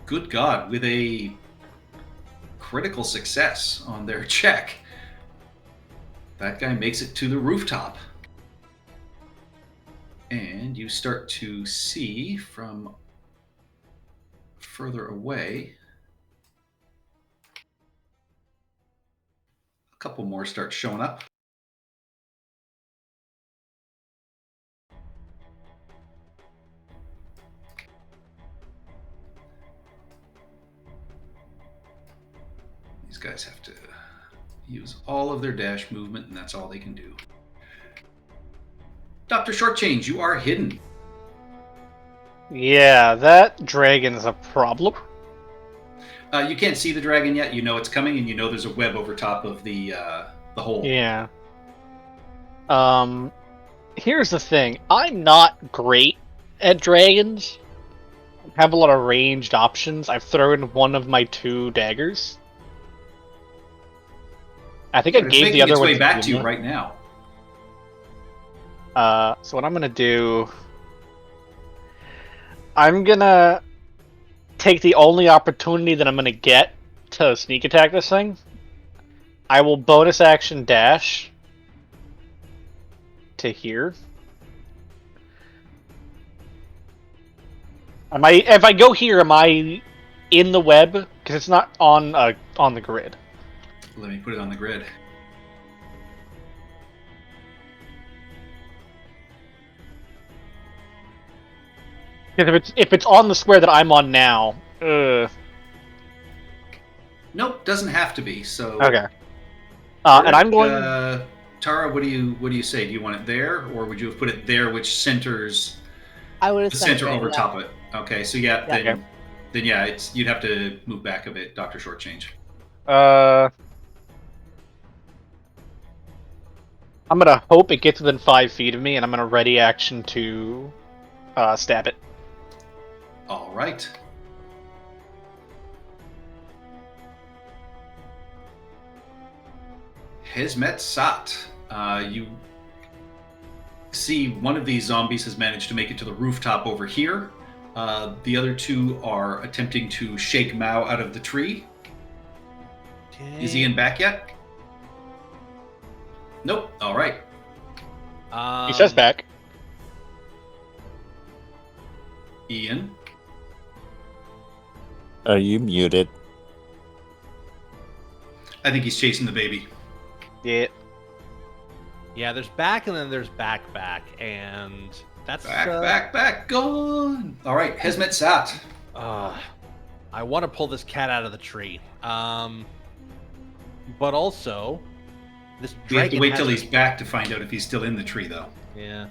Good God, with a critical success on their check. That guy makes it to the rooftop. And you start to see from further away, a couple more start showing up. These guys have to use all of their dash movement, and that's all they can do. Dr. Shortchange, you are hidden. Yeah, that dragon's a problem. You can't see the dragon yet. You know it's coming, and you know there's a web over top of the hole. Yeah. Here's the thing. I'm not great at dragons. I have a lot of ranged options. I've thrown one of my 2 daggers. I think I It's gave making the other its one way back to you Luna. right now. So what I'm gonna do, I'm gonna take the only opportunity that I'm gonna get to sneak attack this thing. I will bonus action dash to here. If I go here, am I in the web? Because it's not on the grid. Let me put it on the grid. Because if it's on the square that I'm on now, Nope, doesn't have to be. So okay. And I'm going. Tara, what do you say? Do you want it there, or would you have put it there, which centers I would have the sent center it, over yeah. top of it? Okay, so yeah, Yeah. then yeah, you'd have to move back a bit, Dr. Shortchange. I'm gonna hope it gets within 5 feet of me, and I'm gonna ready action to stab it. All right. Hizmet Sat, you see one of these zombies has managed to make it to the rooftop over here. The other 2 are attempting to shake Mao out of the tree. Is Ian back yet? Nope. All right. He says back. Ian. Are you muted? I think he's chasing the baby. Yeah. Yeah, there's back and then there's back, and that's Back, gone. All right, Hesmet Sat. I want to pull this cat out of the tree, but also this We have to dragon wait has till a- he's back to find out if he's still in the tree, though. Yeah.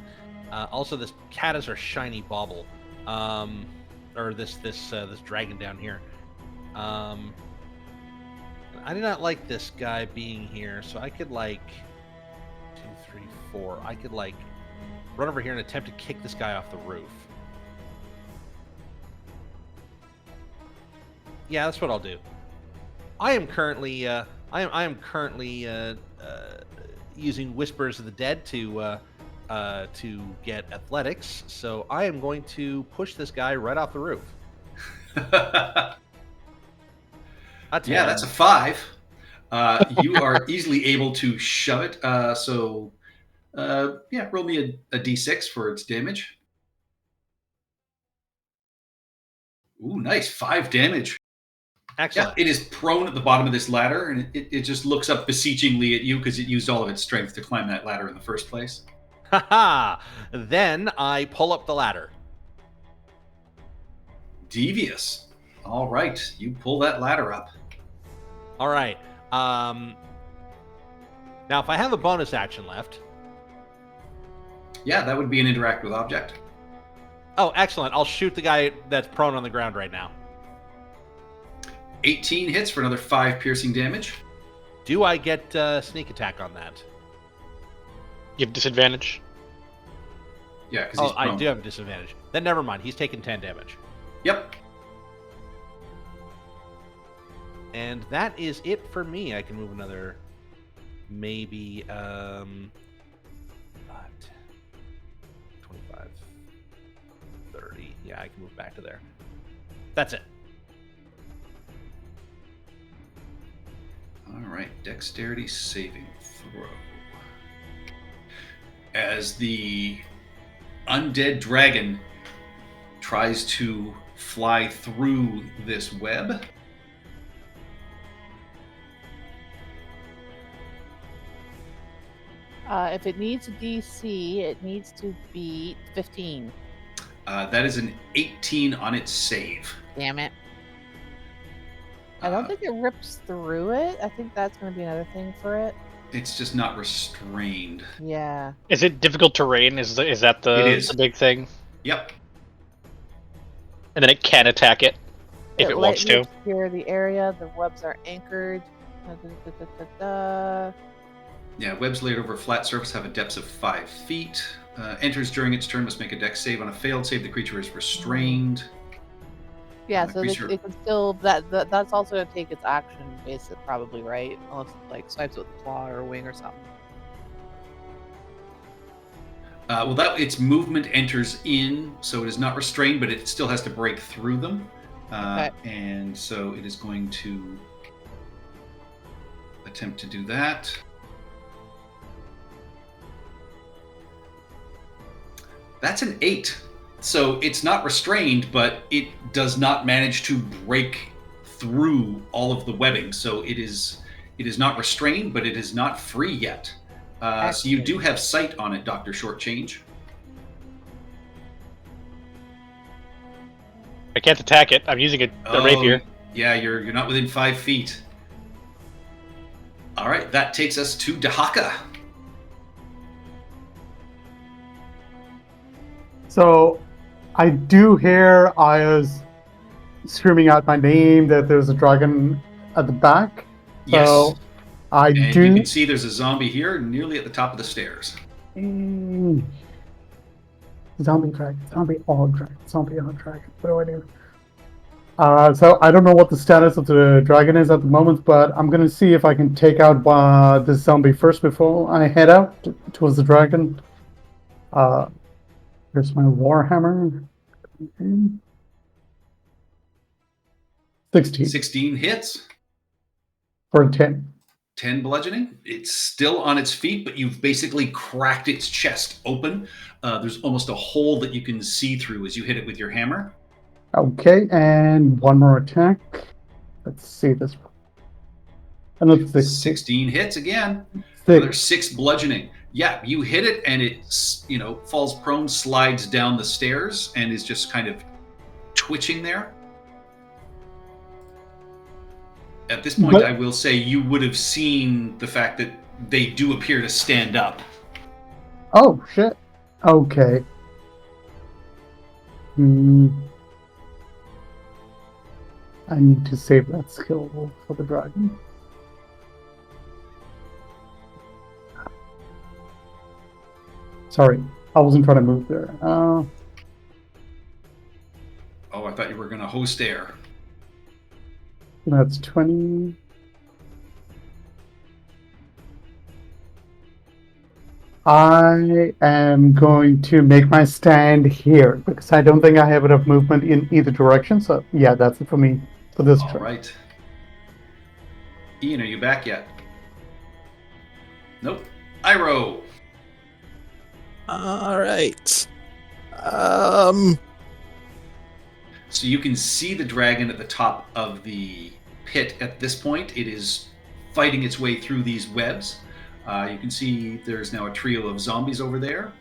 Also, this cat is our shiny bauble, or this dragon down here. I do not like this guy being here, so I could 2, 3, 4. I could run over here and attempt to kick this guy off the roof. Yeah, that's what I'll do. I am currently using Whispers of the Dead to get athletics, so I am going to push this guy right off the roof. Yeah, that's a 5. You are easily able to shove it. Roll me a d6 for its damage. Ooh, nice. 5 damage. Excellent. Yeah, it is prone at the bottom of this ladder, and it just looks up beseechingly at you because it used all of its strength to climb that ladder in the first place. Haha! Then I pull up the ladder. Devious. All right, you pull that ladder up. All right. Now, if I have a bonus action left. Yeah, that would be an interact with object. Oh, excellent. I'll shoot the guy that's prone on the ground right now. 18 hits for another 5 piercing damage. Do I get sneak attack on that? You have disadvantage. Yeah, because Oh, he's prone. I do have disadvantage. Then never mind. He's taking 10 damage. Yep. And that is it for me. I can move another, maybe, 25, 30. Yeah, I can move back to there. That's it. All right, dexterity saving throw. As the undead dragon tries to fly through this web, If it needs a DC, it needs to be 15. that is an 18 on its save. Damn it. I don't Uh, think it rips through it. I think that's going to be another thing for it. It's just not restrained. Yeah. Is it difficult terrain? Is that It is. the big thing? Yep. And then it can attack it if it wants to. Secure the area. The webs are anchored. Yeah, webs laid over a flat surface have a depth of 5 feet. Enters during its turn, must make a dex save. On a failed save, the creature is restrained. Yeah, The so creature- it can still that's also going to take its action, basically, probably, right? Unless it, swipes with claw or wing or something. Its movement enters in, so it is not restrained, but it still has to break through them. Okay. And so it is going to attempt to do that. That's an 8. So it's not restrained, but it does not manage to break through all of the webbing. So it is not restrained, but it is not free yet. So you do have sight on it, Dr. Shortchange. I can't attack it. I'm using a rapier. Yeah, you're not within 5 feet. All right, that takes us to Dahaka. So I do hear Aya's screaming out my name that there's a dragon at the back. Yes. So I And do. you can see there's a zombie here nearly at the top of the stairs. Zombie dragon. Zombie all dragon. Zombie all dragon. What do I do? So I don't know what the status of the dragon is at the moment, but I'm gonna see if I can take out this zombie first before I head out towards the dragon. Here's my warhammer. 16 16 hits, for a 10. 10 bludgeoning. It's still on its feet, but you've basically cracked its chest open. There's almost a hole that you can see through as you hit it with your hammer. Okay, and one more attack. Let's see this. Another 16 hits again. Another 6 bludgeoning. Yeah, you hit it and it, falls prone, slides down the stairs, and is just kind of twitching there. At this point, I will say you would have seen the fact that they do appear to stand up. Oh, shit. Okay. I need to save that skill for the dragon. Sorry, I wasn't trying to move there. Oh, I thought you were going to host air. That's 20. I am going to make my stand here because I don't think I have enough movement in either direction. So yeah, that's it for me for this All turn. right. Ian, are you back yet? Nope. Iroh. All right. So you can see the dragon at the top of the pit at this point. It is fighting its way through these webs. You can see there's now a trio of zombies over there.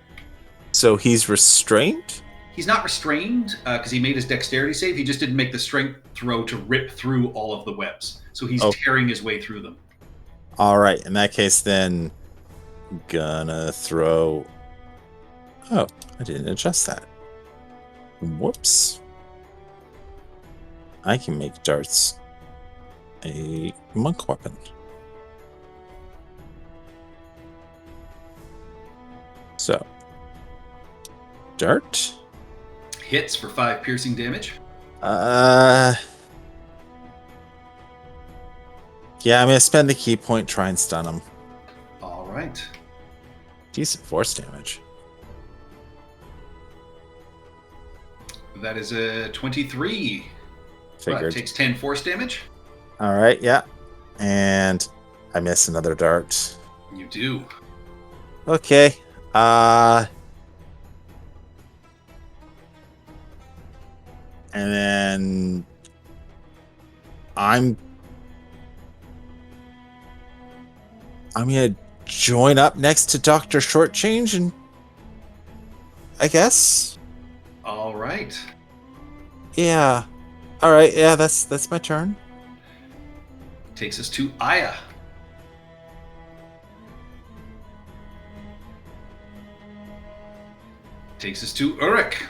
So he's restrained? He's not restrained because he made his dexterity save. He just didn't make the strength throw to rip through all of the webs. So he's tearing his way through them. All right. In that case, then I'm gonna throw... Oh, I didn't adjust that. Whoops. I can make darts a monk weapon. So, dart. Hits for 5 piercing damage. Yeah, I'm gonna spend the key point, try and stun him. All right. Decent force damage. That is a 23. Figured. Takes 10 force damage. All right, yeah. And I miss another dart. You do. Okay. And then I'm gonna join up next to Dr. Shortchange and I guess. All right. Yeah. All right, yeah, that's my turn. Takes us to Aya. Takes us to Uruk.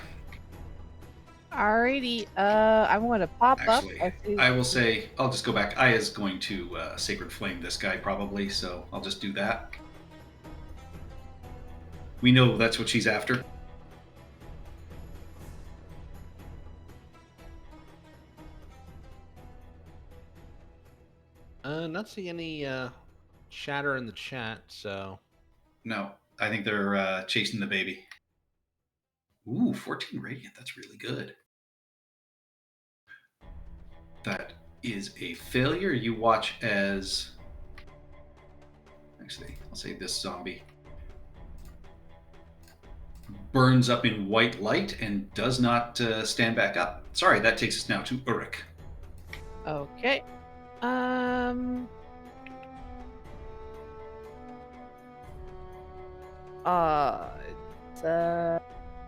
Alrighty, I'm going to pop Actually, up. I will say, I'll just go back. Aya's going to Sacred Flame this guy probably, so I'll just do that. We know that's what she's after. Not seeing any chatter in the chat, so... No, I think they're chasing the baby. Ooh, 14 Radiant. That's really good. That is a failure. You watch as... Actually, I'll say this zombie burns up in white light and does not stand back up. Sorry, that takes us now to Uruk. Okay.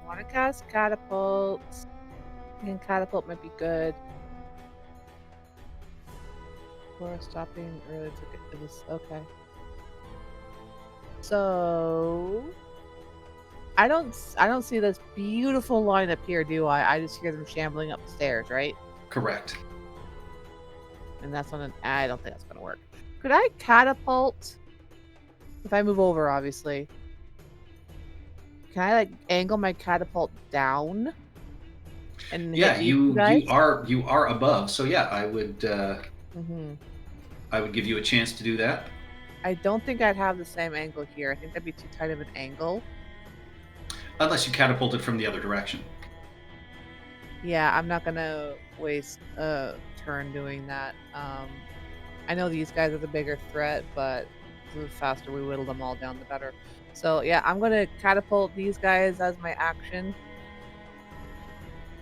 Want to cast catapult. And catapult might be good. For stopping early to get to this. Okay. So I don't see this beautiful line up here, do I? I just hear them shambling up the stairs, right? Correct. And that's on an. I don't think that's gonna work. Could I catapult? If I move over, obviously. Can I like angle my catapult down? And Yeah, hit you guys? you are above. So yeah, I would give you a chance to do that. I don't think I'd have the same angle here. I think that'd be too tight of an angle. Unless you catapulted from the other direction. Yeah, I'm not gonna waste a turn doing that. I know these guys are the bigger threat, but the faster we whittle them all down, the better. So yeah, I'm gonna catapult these guys as my action.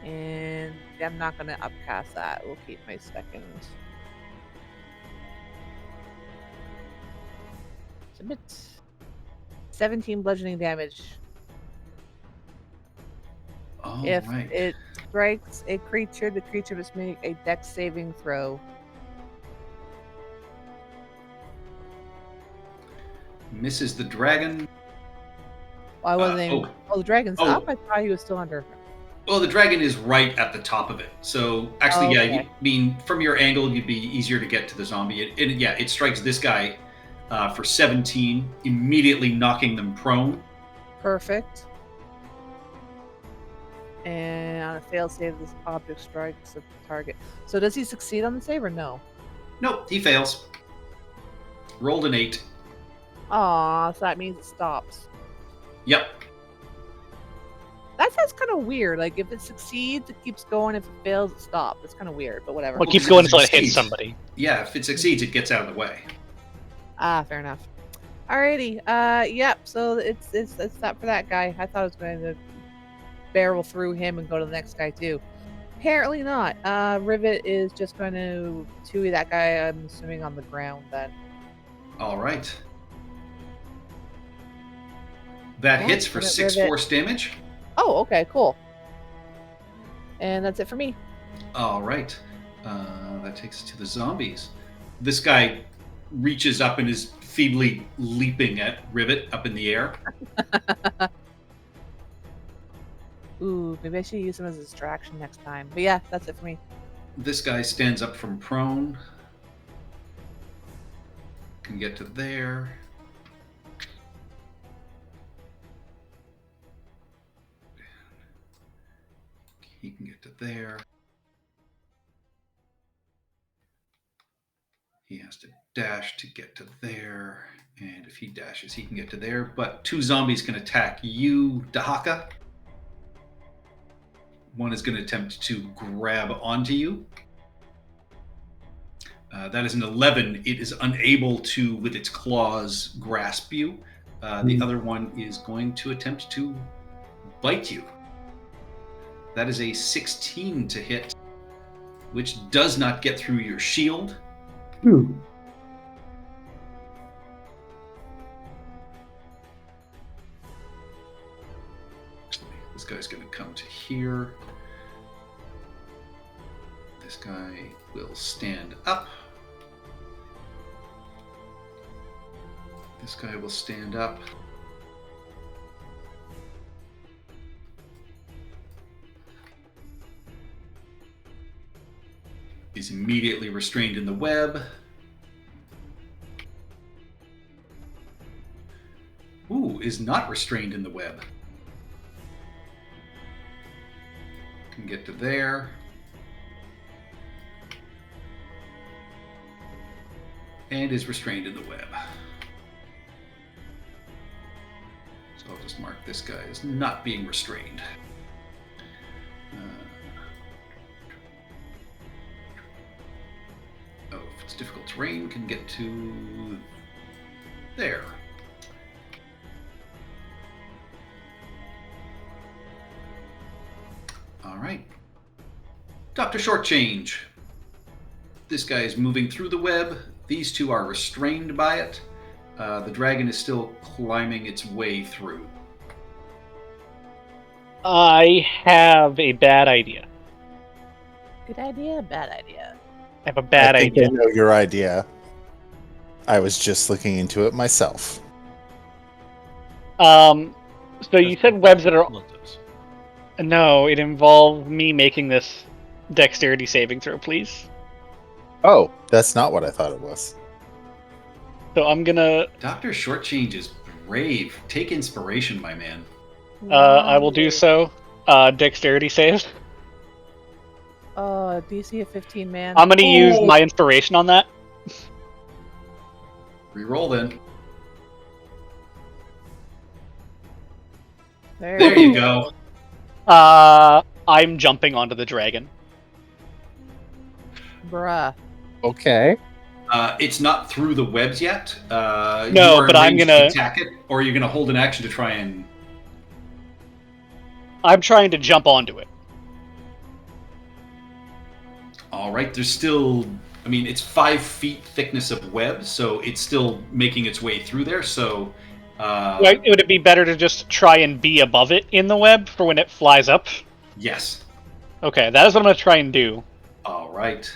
And I'm not going to upcast that. We'll keep my second. Submit. 17 bludgeoning damage. All If right. it strikes a creature, the creature must make a dex saving throw. Misses the dragon. Well, I wasn't even. Oh, the dragon's oh. up? I thought he was still under. Well, the dragon is right at the top of it. So actually, yeah, Okay. I mean, from your angle, you'd be easier to get to the zombie. It strikes this guy for 17, immediately knocking them prone. Perfect. And on a fail save, this object strikes at the target. So does he succeed on the save or no? Nope, he fails. Rolled an 8. Aw, so that means it stops. Yep. That sounds kind of weird. Like, if it succeeds, it keeps going. If it fails, it stops. It's kind of weird, but whatever. Well, it Well, keeps because going it until it hits succeeds. somebody. Yeah, if it succeeds, it gets out of the way. Ah, fair enough. Alrighty. Yep. So it's that for that guy. I thought I was going to barrel through him and go to the next guy too. Apparently not. Rivet is just going to 2-y that guy. I'm assuming on the ground then. All right. That Yeah, hits for Rivet, 6 Rivet. force damage. Oh, okay, cool. And that's it for me. All right. That takes us to the zombies. This guy reaches up and is feebly leaping at Rivet up in the air. Ooh, maybe I should use him as a distraction next time. But yeah, that's it for me. This guy stands up from prone. Can get to there. He can get to there. He has to dash to get to there. And if he dashes, he can get to there. But 2 zombies can attack you, Dahaka. One is going to attempt to grab onto you. That is an 11. It is unable to, with its claws, grasp you. The other one is going to attempt to bite you. That is a 16 to hit, which does not get through your shield. Ooh. This guy's going to come to here. This guy will stand up. This guy will stand up. He's immediately restrained in the web. Ooh, is not restrained in the web. Can get to there. And is restrained in the web. So I'll just mark this guy as not being restrained. If it's difficult terrain, can get to there. All right. Dr. Shortchange. This guy is moving through the web. These 2 are restrained by it. The dragon is still climbing its way through. I have a bad idea. Good idea, bad idea. I have a bad I think idea. I know your idea. I was just looking into it myself. So you said webs that are... Explosives. No, it involved me making this dexterity saving throw, please. Oh, that's not what I thought it was. So I'm gonna... Dr. Shortchange is brave. Take inspiration, my man. I will do so. Dexterity save. DC of 15, man. I'm gonna use my inspiration on that. Reroll then. There you go. I'm jumping onto the dragon. Bruh. Okay. It's not through the webs yet. No, you are but I'm arranged gonna- to attack it, or you're gonna hold an action to try and. I'm trying to jump onto it. All right, there's still, I mean, it's 5 feet thickness of web, so it's still making its way through there. So, Would it be better to just try and be above it in the web for when it flies up? yes. Okay, that is what I'm going to try and do. All right.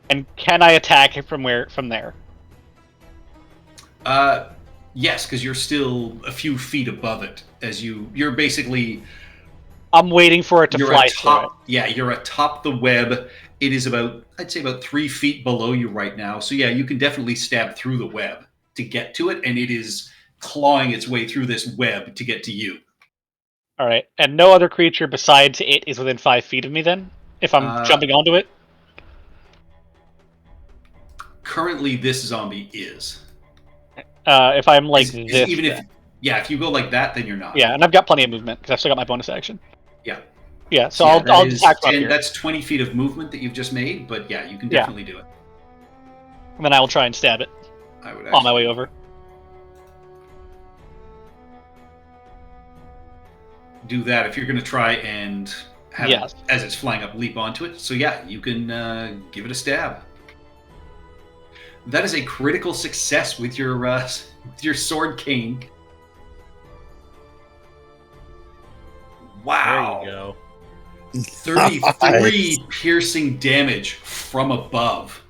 And can I attack it from there? Yes, because you're still a few feet above it. As you're basically I'm waiting for it to you're fly through it. atop. Yeah, you're atop the web. It is I'd say about 3 feet below you right now. So yeah, you can definitely stab through the web to get to it, and it is clawing its way through this web to get to you. All right, and no other creature besides it is within 5 feet of me. Then, if I'm jumping onto it. Currently, this zombie is. If I'm like Is this, even if if you go like that, then you're not. yeah, and I've got plenty of movement because I've still got my bonus action. Yeah. Yeah, so Yeah, I'll that is attack from 10 here, That's 20 feet of movement that you've just made, but yeah, you can Yeah. definitely do it. and then I will try and stab it I would on my way over. do that if you're going to try and have Yes. it, as it's flying up, leap onto it. So yeah, you can give it a stab. That is a critical success with your sword cane. Wow. There you go. 33 piercing damage from above.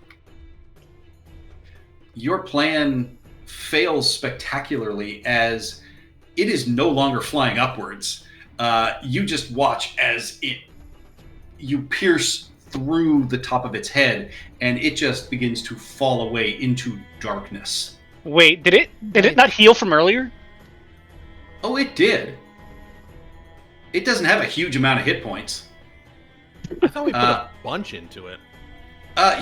Your plan fails spectacularly as it is no longer flying upwards. You just watch as you pierce through the top of its head, and it just begins to fall away into darkness. Wait, did it not heal from earlier? Oh, it did. It doesn't have a huge amount of hit points. I thought we put a bunch into it.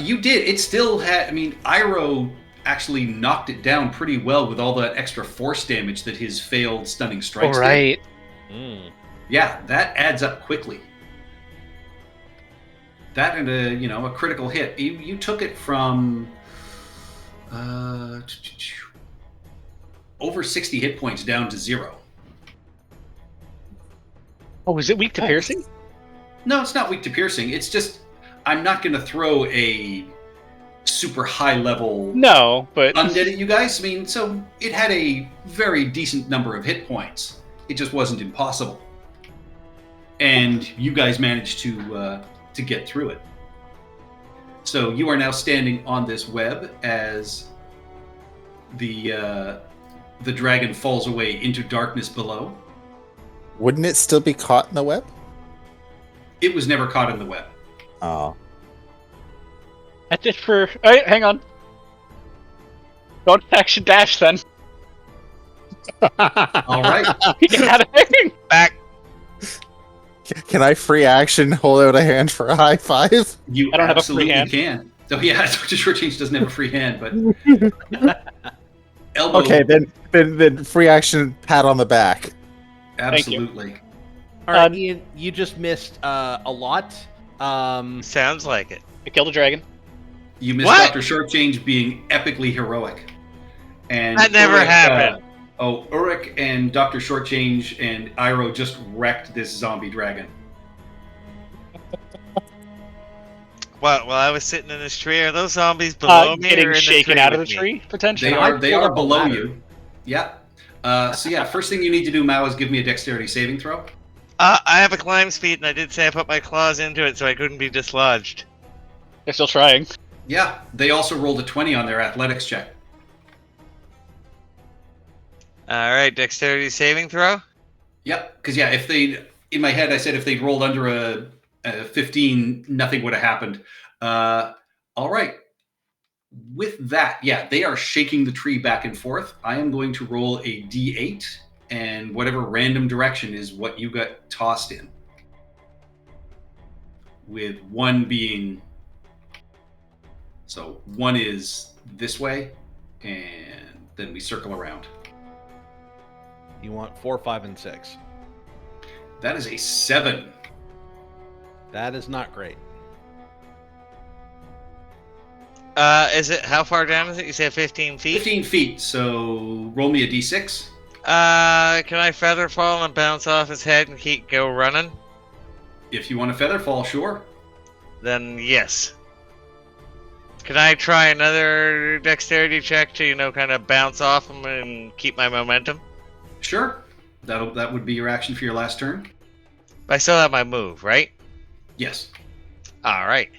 You did. It still had. I mean, Iroh actually knocked it down pretty well with all that extra force damage that his failed stunning strikes did. Mm. Yeah, that adds up quickly. That and a critical hit. You took it from over 60 hit points down to 0. Oh, is it weak to piercing? No, it's not weak to piercing. It's just I'm not going to throw a super high level No, but undead at you guys. I mean, so it had a very decent number of hit points. It just wasn't impossible. And you guys managed to get through it. So you are now standing on this web as the dragon falls away into darkness below. Wouldn't it still be caught in the web? It was never caught in the web. Oh. that's it for. Hey, hang on. Don't action dash then. All right. Get out of there. Back. Can I free action hold out a hand for a high five? You I don't have a free absolutely hand. can. Oh yeah, Dr. Shortchange doesn't have a free hand, but elbow. Okay, then free action pat on the back. Absolutely. All right, Ian, you just missed a lot. Sounds like it. I killed a dragon. You missed What? Dr. Shortchange being epically heroic. And That never happened. Uruk and Dr. Shortchange and Iroh just wrecked this zombie dragon. What? While I was sitting in this tree, are those zombies below me or Getting in the shaken tree out of the with me? tree, potentially. They pulled are up a below ladder. you. Yeah. So yeah, first thing you need to do, Mao, is give me a dexterity saving throw. I have a climb speed, and I did say I put my claws into it so I couldn't be dislodged. They're still trying. Yeah, they also rolled a 20 on their athletics check. All right, dexterity saving throw. Yep, because yeah, if they in my head I said if they'd rolled under a 15, nothing would have happened. All right. With that, yeah, they are shaking the tree back and forth. I am going to roll a d8, and whatever random direction is what you got tossed in. With 1 being, so 1 is this way, and then we circle around. You want 4, 5, and 6. That is a 7. That is not great. Is it how far down is it? You said 15 feet. 15 feet, so roll me a d6. Can I feather fall and bounce off his head and go running? If you want a feather fall, sure. Then yes. Can I try another dexterity check to, kind of bounce off him and keep my momentum? Sure. That would be your action for your last turn. But I still have my move, right? Yes. All right.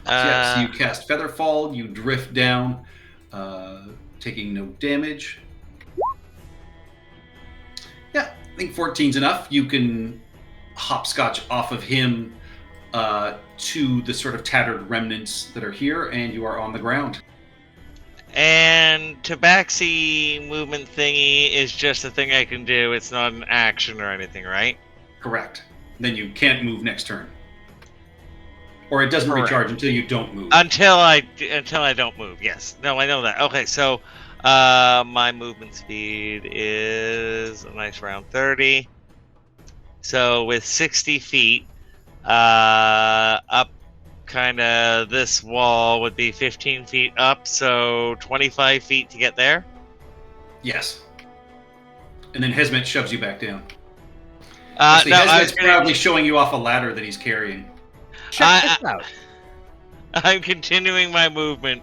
So you cast Featherfall. You drift down, taking no damage. Yeah, I think 14's enough. You can hopscotch off of him to the sort of tattered remnants that are here, and you are on the ground. And Tabaxi movement thingy is just a thing I can do. It's not an action or anything, right? Correct. Then you can't move next turn. Or it doesn't Correct. recharge until you don't move. Until I don't move. Yes. No, I know that. Okay, so my movement speed is a nice round 30. So with 60 feet, up kind of this wall would be 15 feet up, so 25 feet to get there. Yes. And then Hesmet shoves you back down. No, Hesmet's proudly showing you off a ladder that he's carrying. Check this out. I'm continuing my movement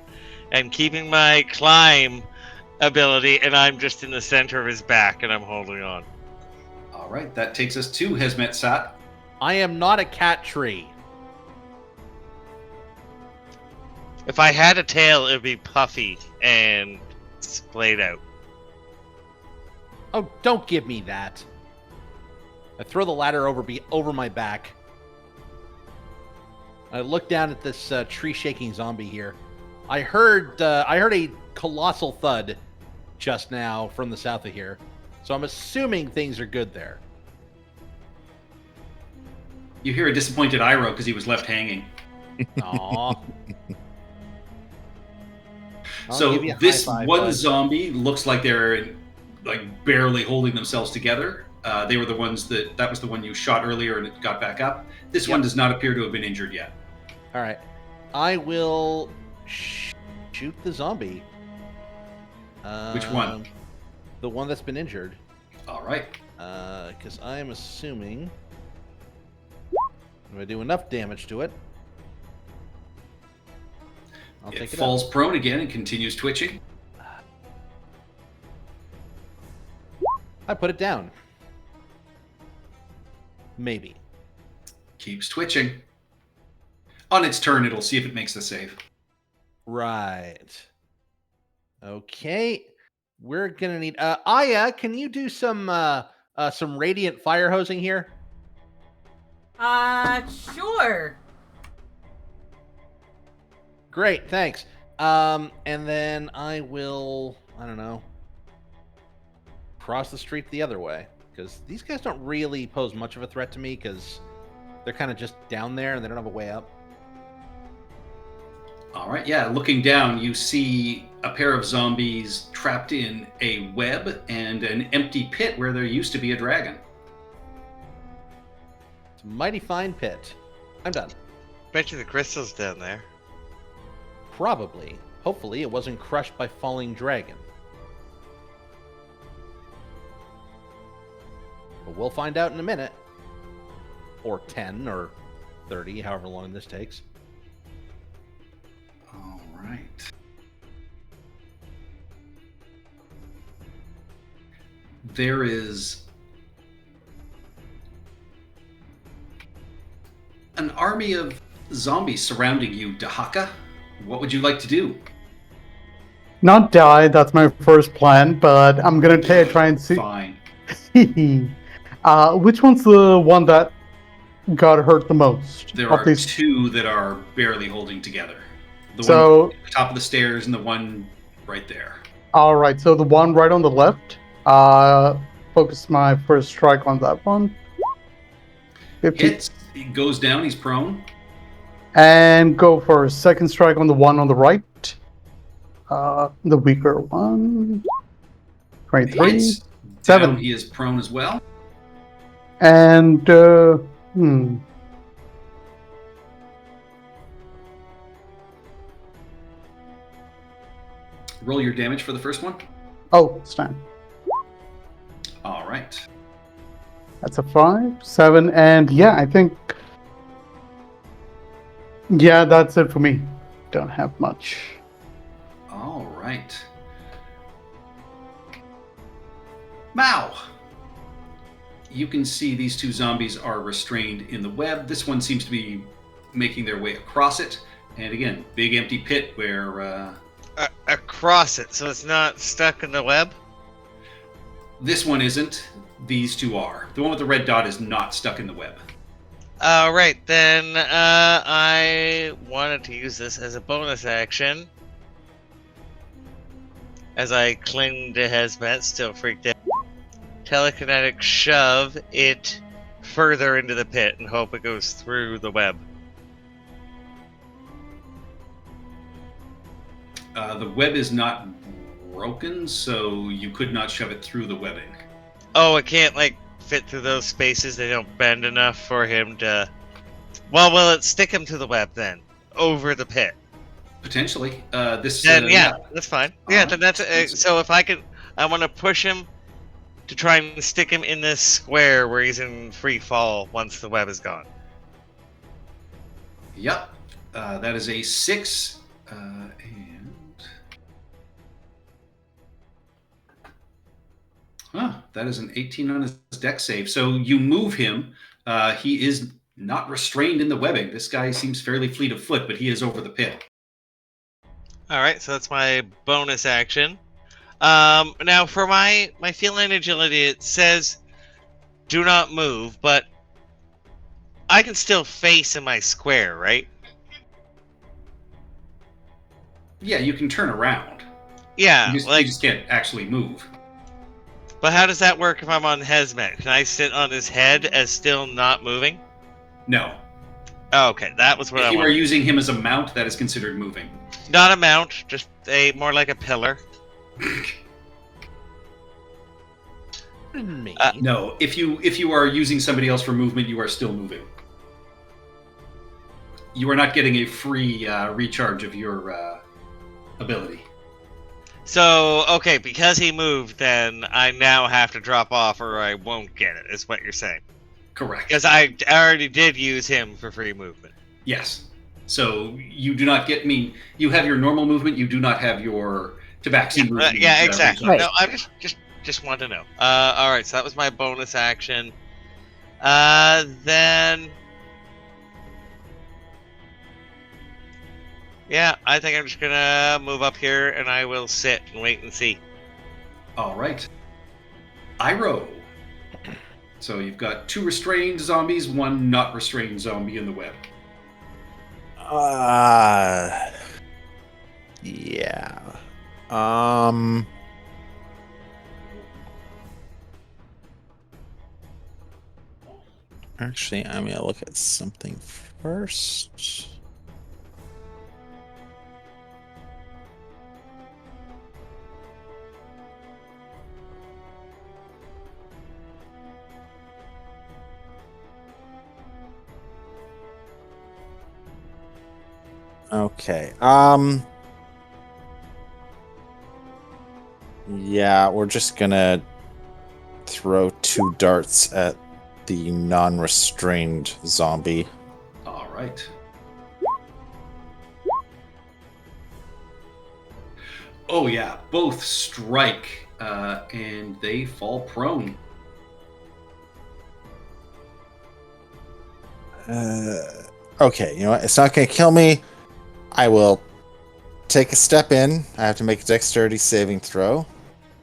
and keeping my climb ability, and I'm just in the center of his back, and I'm holding on. All right, that takes us to Hesmet Sat. I am not a cat tree. If I had a tail, it would be puffy and splayed out. Oh, don't give me that. I throw the ladder over my back. I look down at this tree-shaking zombie here. I heard a colossal thud just now from the south of here, so I'm assuming things are good there. You hear a disappointed Iroh because he was left hanging. Aww. I'll So give you a this high five, one bud. zombie looks like they're barely holding themselves together. They were the ones that was the one you shot earlier and it got back up. This one does not appear to have been injured yet. All right, I will shoot the zombie. Which one? The one that's been injured. All right. Because I am assuming if I do enough damage to it, I'll It take it falls out. prone again and continues twitching. I put it down. Maybe. Keeps twitching. On its turn, it'll see if it makes the save. Right. Okay. We're gonna need Aya, can you do some radiant fire hosing here? Sure. Great, thanks. And then I will, I don't know, cross the street the other way. Because these guys don't really pose much of a threat to me because they're kind of just down there and they don't have a way up. All right, yeah. Looking down, you see a pair of zombies trapped in a web and an empty pit where there used to be a dragon. It's a mighty fine pit. I'm done. Bet you the crystal's down there. Probably. Hopefully it wasn't crushed by falling dragon. But we'll find out in a minute. Or 10 or 30, however long this takes. All right. There is an army of zombies surrounding you, Dahaka. What would you like to do? Not die, that's my first plan, but I'm gonna try and see. Fine. Which one's the one that got hurt the most? There of are these? two that are barely holding together. The one So, at the top of the stairs and the one right there. alright, so the one right on the left, focus my first strike on that one. 50. Hits. He goes down. He's prone. And go for a second strike on the one on the right. The weaker one. 23. Hits. 7. Down. He is prone as well. And, Roll your damage for the first one. Oh, stand. All right. That's a 5, 7, and yeah, I think Yeah, that's it for me. Don't have much. All right. Mao. You can see these two zombies are restrained in the web. This one seems to be making their way across it. And again, big empty pit where Across it, so it's not stuck in the web? this one isn't. These two are. The one with the red dot is not stuck in the web. Alright, then I wanted to use this as a bonus action. As I cling to Hezmet, still freaked out. Telekinetic shove it further into the pit and hope it goes through the web. The web is not broken, so you could not shove it through the webbing. Oh, it can't, like, fit through those spaces? They don't bend enough for him to... Well, will it stick him to the web, then? Over the pit? Potentially. Then, yeah, that's fine. Yeah, then that's... so if I could... I want to push him to try and stick him in this square where he's in free fall once the web is gone. Yep. That is a 6. And... that is an 18 on his dex save. So you move him. He is not restrained in the webbing. This guy seems fairly fleet of foot, but he is over the pit. Alright, so that's my bonus action. Now for my feline agility, it says do not move, but I can still face in my square, right? Yeah, you can turn around. Yeah, You just can't actually move. But how does that work if I'm on Hezmet? Can I sit on his head as still not moving? No. Oh, okay, that was what If I you are wanted. using him as a mount, that is considered moving. Not a mount, just more like a pillar. Me. No, if you are using somebody else for movement, you are still moving. You are not getting a free recharge of your ability. So, okay, because he moved, then I now have to drop off or I won't get it, is what you're saying. Correct. Because I already did use him for free movement. Yes. So you do not get me. You have your normal movement. You do not have your tabaxi movement. Yeah, exactly. Right. No, I just want to know. All right, so that was my bonus action. Then, yeah, I think I'm just gonna move up here and I will sit and wait and see. All right. Iroh. So you've got 2 restrained zombies, 1 not restrained zombie in the web. Yeah. Actually, I'm gonna look at something first. Okay. Yeah, we're just gonna throw 2 darts at the non-restrained zombie. All right. Oh yeah, both strike, and they fall prone. Okay, you know what? It's not gonna kill me. I will take a step in. I have to make a dexterity saving throw.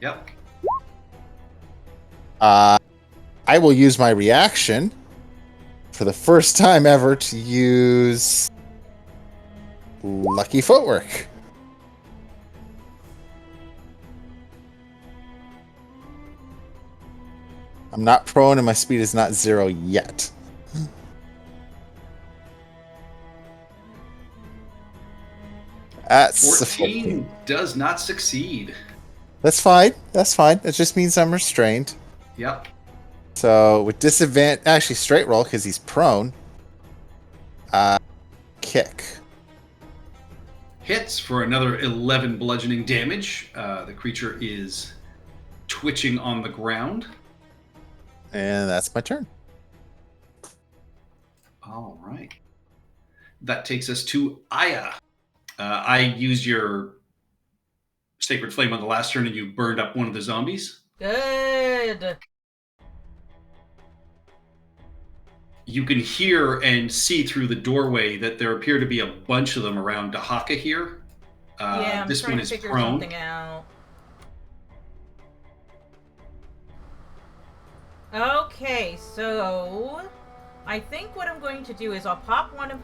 Yep. I will use my reaction for the first time ever to use lucky footwork. I'm not prone and my speed is not 0 yet. That's a 14 does not succeed. That's fine. That's fine. It just means I'm restrained. Yep. So with disadvantage, actually straight roll because he's prone. Kick. Hits for another 11 bludgeoning damage. The creature is twitching on the ground. And that's my turn. All right. That takes us to Aya. I used your Sacred Flame on the last turn, and you burned up one of the zombies. Good. You can hear and see through the doorway that there appear to be a bunch of them around Dahaka here. Yeah, I'm this trying one to is figure prone. something out. Okay, so I think what I'm going to do is I'll pop one of.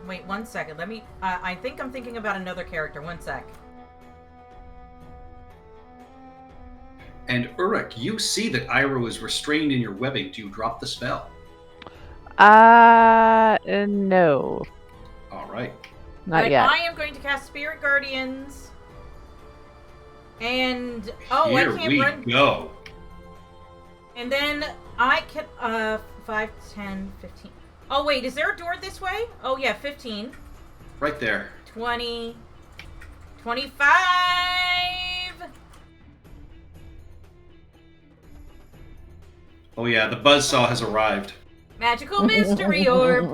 Wait 1 second. Let me. I think I'm thinking about another character. 1 sec. And Uruk, you see that Iroh is restrained in your webbing. Do you drop the spell? No, All right. not But yet. I am going to cast Spirit Guardians. And I Here can't we run. go. And then I can 5, 10, 15. Oh wait, is there a door this way? Oh yeah, 15, Right there. 20, 25. Oh yeah, the buzzsaw has arrived. Magical Mystery Orb.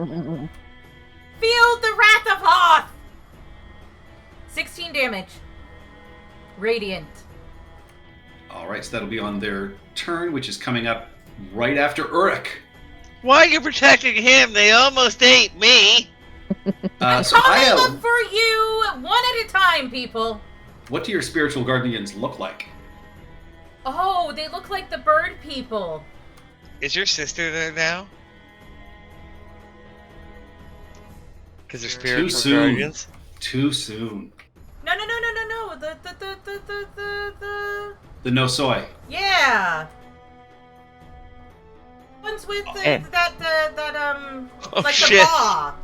Feel the Wrath of Hoth. 16 damage. Radiant. All right, so that'll be on their turn, which is coming up right after Uruk. Why are you protecting him? They almost ate me. So Coming Aya, up for you, one at a time, people. what do your spiritual guardians look like? Oh, they look like the bird people. Is your sister there now? Because they're spiritual soon. guardians. Too soon. No. The no soy. Yeah. One's with Eh. Oh like shit! the paw.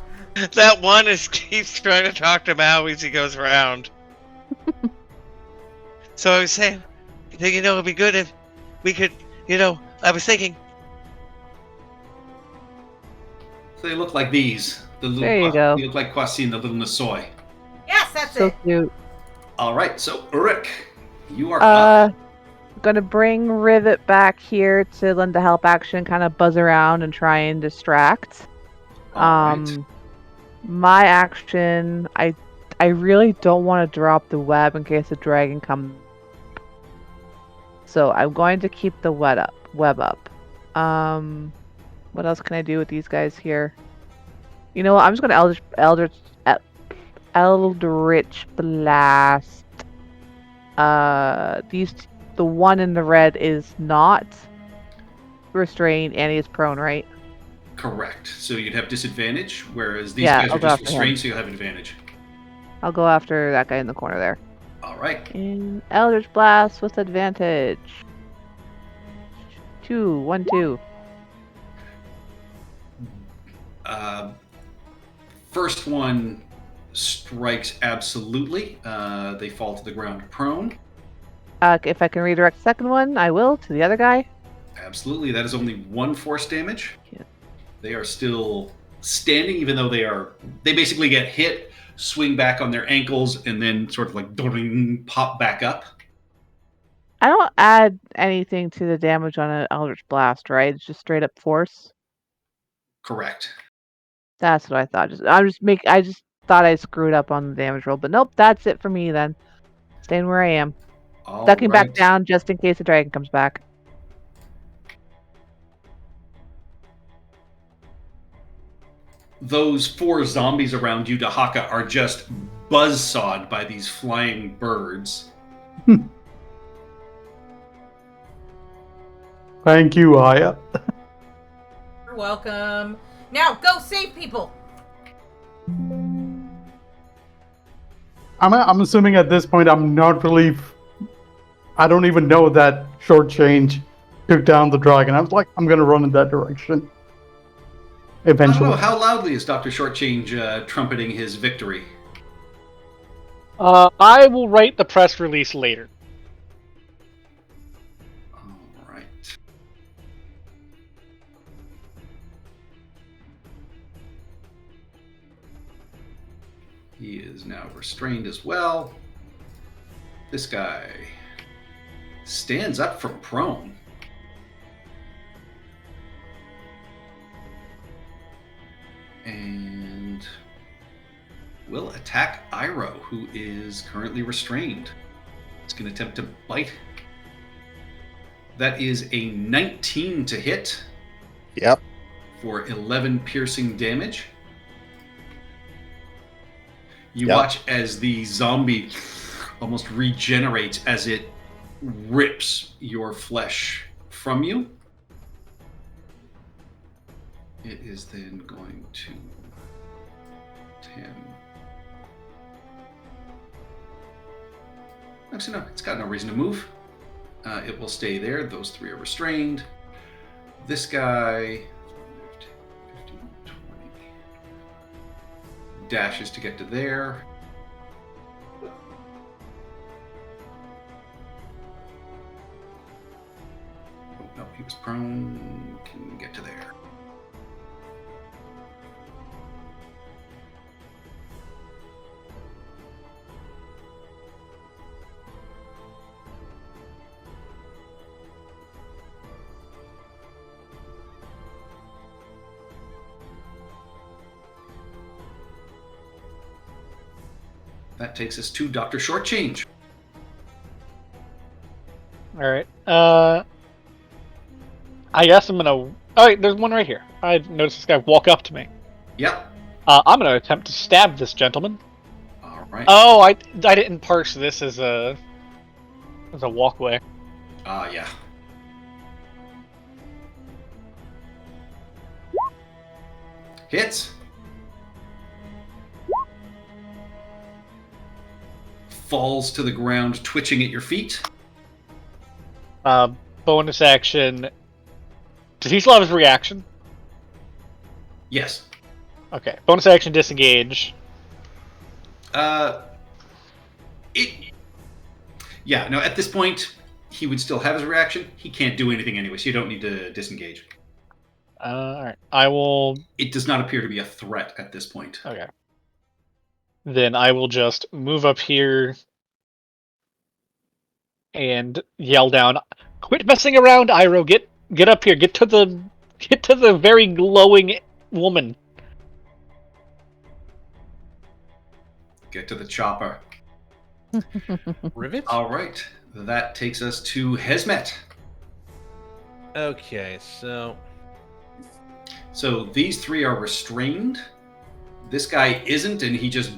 That one keeps trying to talk to Maui as he goes around. So I was saying, it'd be good if we could, I was thinking. So they look like these. The little There you go. They look like Kwasi and the little Nasoy. Yes, that's So it. cute. All right, so Uruk, you are up. Gonna bring Rivet back here to lend a help action, kind of buzz around and try and distract. All right. My action, I really don't want to drop the web in case the dragon comes. So I'm going to keep the web up. What else can I do with these guys here? You know what? I'm just gonna Eldritch Blast. The one in the red is not restrained and he is prone, right? Correct. So you'd have disadvantage, whereas these Yeah, guys I'll are go just after him. restrained, so you'll have advantage. I'll go after that guy in the corner there. All right. And Eldritch Blast with advantage. 1, 2. First one strikes absolutely. They fall to the ground prone. If I can redirect the second one, I will to the other guy. Absolutely. That is only 1 force damage. Yeah. They are still standing, even though they basically get hit, swing back on their ankles, and then sort of like pop back up. I don't add anything to the damage on an Eldritch Blast, right? It's just straight up force. Correct. That's what I thought. I just thought I screwed up on the damage roll, but nope, that's it for me then. Staying where I am. All Ducking back right. down just in case the dragon comes back. Those 4 zombies around you, Dahaka, are just buzzsawed by these flying birds. Thank you, Aya. You're welcome. Now go save people. I'm assuming at this point I'm not really. I don't even know that short change took down the dragon. I was like, I'm gonna run in that direction. I don't Eventually. know, how loudly is Dr. Shortchange trumpeting his victory? I will write the press release later. All right. He is now restrained as well. This guy stands up from prone. And will attack Iroh, who is currently restrained. It's going to attempt to bite. That is a 19 to hit. Yep. For 11 piercing damage. You Yep. watch as the zombie almost regenerates as it rips your flesh from you. It is then going to 10. Actually, no, it's got no reason to move. It will stay there. Those 3 are restrained. This guy 15, 20, dashes to get to there. Oh, no, he was prone. Can get to there. That takes us to Dr. Shortchange. Alright. I guess I'm gonna... Oh, wait, there's one right here. I noticed this guy walk up to me. Yep. I'm gonna attempt to stab this gentleman. All right. Oh, I didn't parse this as a walkway. Yeah. Hits. Falls to the ground, twitching at your feet. Bonus action. Does he still have his reaction? Yes. Okay. Bonus action, disengage. Yeah, no, at this point, he would still have his reaction. He can't do anything anyway, so you don't need to disengage. Alright. I will... It does not appear to be a threat at this point. Okay. Then I will just move up here and yell down, "Quit messing around, Iroh! Get up here! Get to the very glowing woman!" Get to the chopper. Rivet? All right, that takes us to Hesmet. Okay, so So these 3 are restrained. This guy isn't, and he just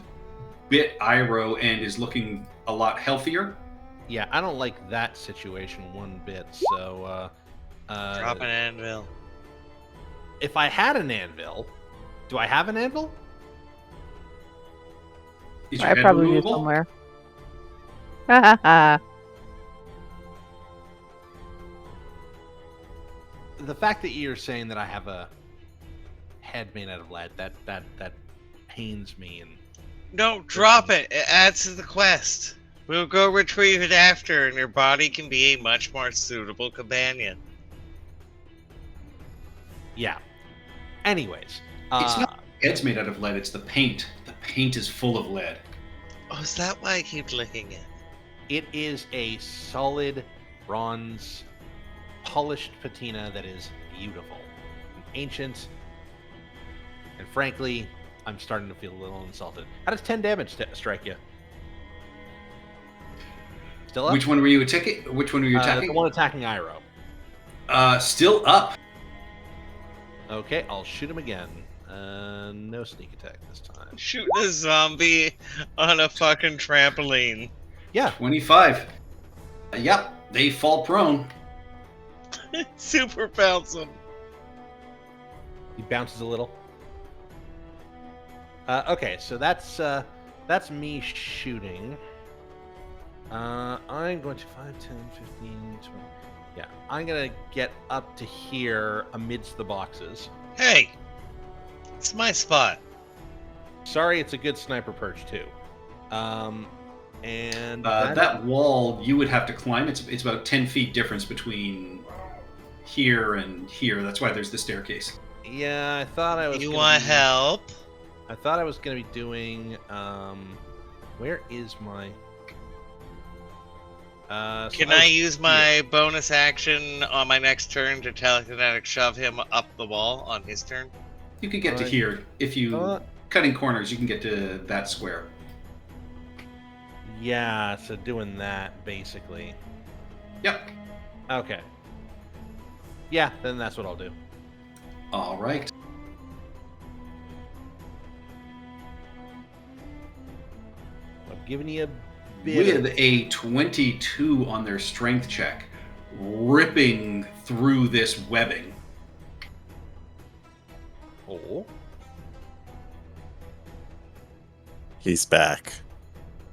bit Iroh and is looking a lot healthier. yeah, I don't like that situation one bit. So Drop an anvil. if I had an anvil, do I have an anvil? Is your I head probably do removable? somewhere. Ha ha The fact that you're saying that I have a head made out of lead, that pains me. And No, drop it. It adds to the quest. We'll go retrieve it after, and your body can be a much more suitable companion. yeah. Anyways, It's not the head's made out of lead, it's the paint. The paint is full of lead. Oh, is that why I keep licking it? it is a solid bronze polished patina that is beautiful and ancient. And frankly, I'm starting to feel a little insulted. How does 10 damage strike you? Still up? Which one were you attacking? Which one were you attacking? The one attacking Iroh. Still up. Okay, I'll shoot him again. No sneak attack this time. Shoot a zombie on a fucking trampoline. Yeah, 25. Yep, they fall prone. Super bounce him. he bounces a little. Okay, so that's me shooting. I'm going to 5, 10, 15, 20. Yeah, I'm going to get up to here amidst the boxes. Hey, it's my spot. Sorry, it's a good sniper perch too. And That wall you would have to climb. It's about 10 feet difference between here and here. That's why there's the staircase. yeah, I thought I was. You gonna want be- help? I thought I was going to be doing. Where is my? So Can was I use my here. bonus action on my next turn to telekinetic shove him up the wall on his turn? You could get to Right. here if you cutting corners, you can get to that square. Yeah, so doing that, basically. Yep. Okay. Yeah, then that's what I'll do. All right. I'm giving you a bit With of... a 22 on their strength check, ripping through this webbing. Oh. He's back.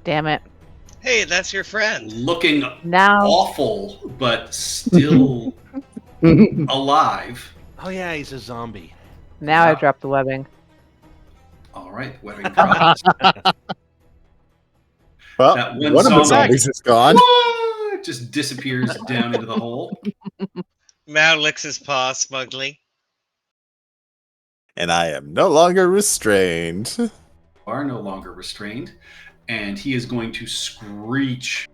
Damn it. Hey, that's your friend. Looking Now awful, but still alive. Oh yeah, he's a zombie. now I Wow. dropped the webbing. All right, webbing dropped. Well, That one one of the zombie- zombies is gone. What? Just disappears down into the hole. Mao licks his paw smugly. And I am no longer restrained. Are no longer restrained, and he is going to screech